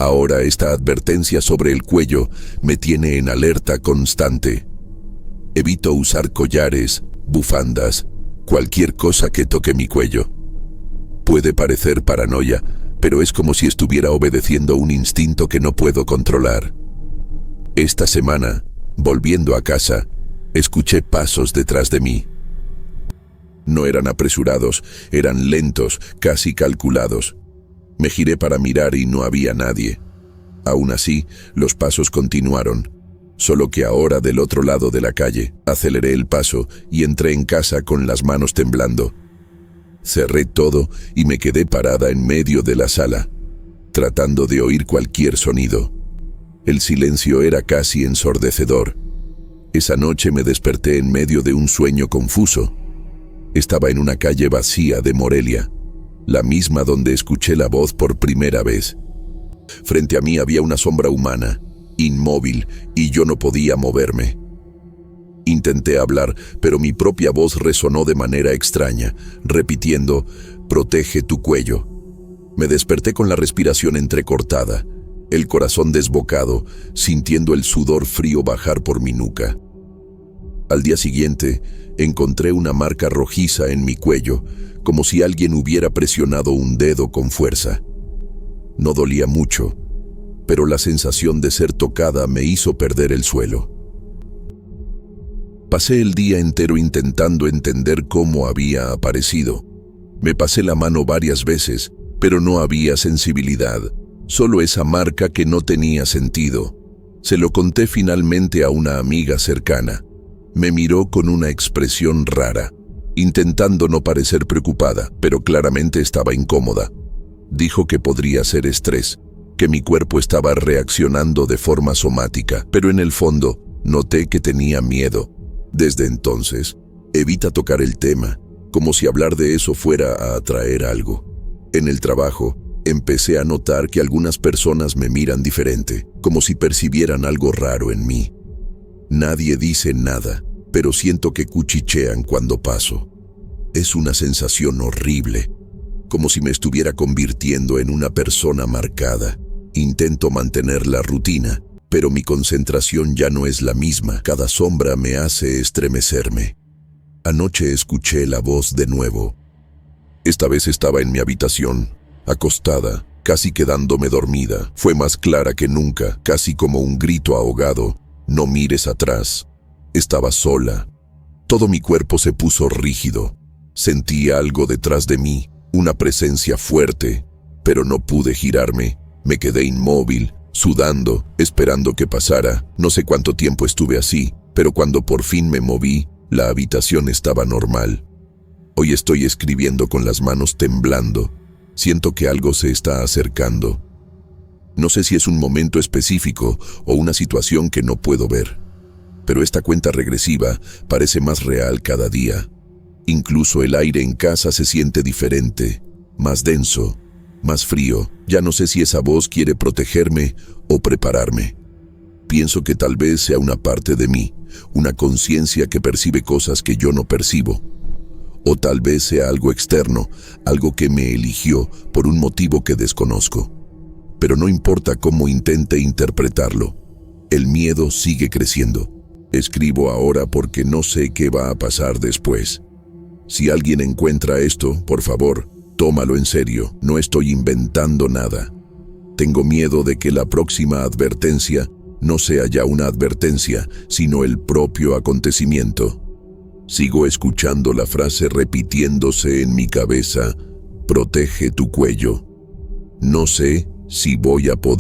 Ahora esta advertencia sobre el cuello me tiene en alerta constante. Evito usar collares, bufandas, cualquier cosa que toque mi cuello. Puede parecer paranoia, pero es como si estuviera obedeciendo un instinto que no puedo controlar. Esta semana, volviendo a casa, escuché pasos detrás de mí. No eran apresurados, eran lentos, casi calculados. Me giré para mirar y no había nadie. Aún así, los pasos continuaron, solo que ahora del otro lado de la calle. Aceleré el paso y entré en casa con las manos temblando. Cerré todo y me quedé parada en medio de la sala, tratando de oír cualquier sonido. El silencio era casi ensordecedor. Esa noche me desperté en medio de un sueño confuso. Estaba en una calle vacía de Morelia, la misma donde escuché la voz por primera vez. Frente a mí había una sombra humana, inmóvil, y yo no podía moverme. Intenté hablar, pero mi propia voz resonó de manera extraña, repitiendo, «Protege tu cuello». Me desperté con la respiración entrecortada, el corazón desbocado, sintiendo el sudor frío bajar por mi nuca. Al día siguiente, encontré una marca rojiza en mi cuello, como si alguien hubiera presionado un dedo con fuerza. No dolía mucho, pero la sensación de ser tocada me hizo perder el suelo. Pasé el día entero intentando entender cómo había aparecido. Me pasé la mano varias veces, pero no había sensibilidad, solo esa marca que no tenía sentido. Se lo conté finalmente a una amiga cercana. Me miró con una expresión rara, intentando no parecer preocupada, pero claramente estaba incómoda. Dijo que podría ser estrés, que mi cuerpo estaba reaccionando de forma somática, pero en el fondo noté que tenía miedo. Desde entonces, evita tocar el tema, como si hablar de eso fuera a atraer algo. En el trabajo, empecé a notar que algunas personas me miran diferente, como si percibieran algo raro en mí. Nadie dice nada, pero siento que cuchichean cuando paso. Es una sensación horrible, como si me estuviera convirtiendo en una persona marcada. Intento mantener la rutina, pero mi concentración ya no es la misma. Cada sombra me hace estremecerme. Anoche escuché la voz de nuevo. Esta vez estaba en mi habitación, acostada, casi quedándome dormida. Fue más clara que nunca, casi como un grito ahogado. «No mires atrás». Estaba sola. Todo mi cuerpo se puso rígido. Sentí algo detrás de mí, una presencia fuerte, pero no pude girarme. Me quedé inmóvil, sudando, esperando que pasara. No sé cuánto tiempo estuve así, pero cuando por fin me moví, la habitación estaba normal. Hoy estoy escribiendo con las manos temblando. Siento que algo se está acercando. No sé si es un momento específico o una situación que no puedo ver. Pero esta cuenta regresiva parece más real cada día. Incluso el aire en casa se siente diferente, más denso, más frío. Ya no sé si esa voz quiere protegerme o prepararme. Pienso que tal vez sea una parte de mí, una conciencia que percibe cosas que yo no percibo. O tal vez sea algo externo, algo que me eligió por un motivo que desconozco. Pero no importa cómo intente interpretarlo, el miedo sigue creciendo. Escribo ahora porque no sé qué va a pasar después. Si alguien encuentra esto, por favor, tómalo en serio. No estoy inventando nada. Tengo miedo de que la próxima advertencia no sea ya una advertencia, sino el propio acontecimiento. Sigo escuchando la frase repitiéndose en mi cabeza: «Protege tu cuello». No sé si voy a poder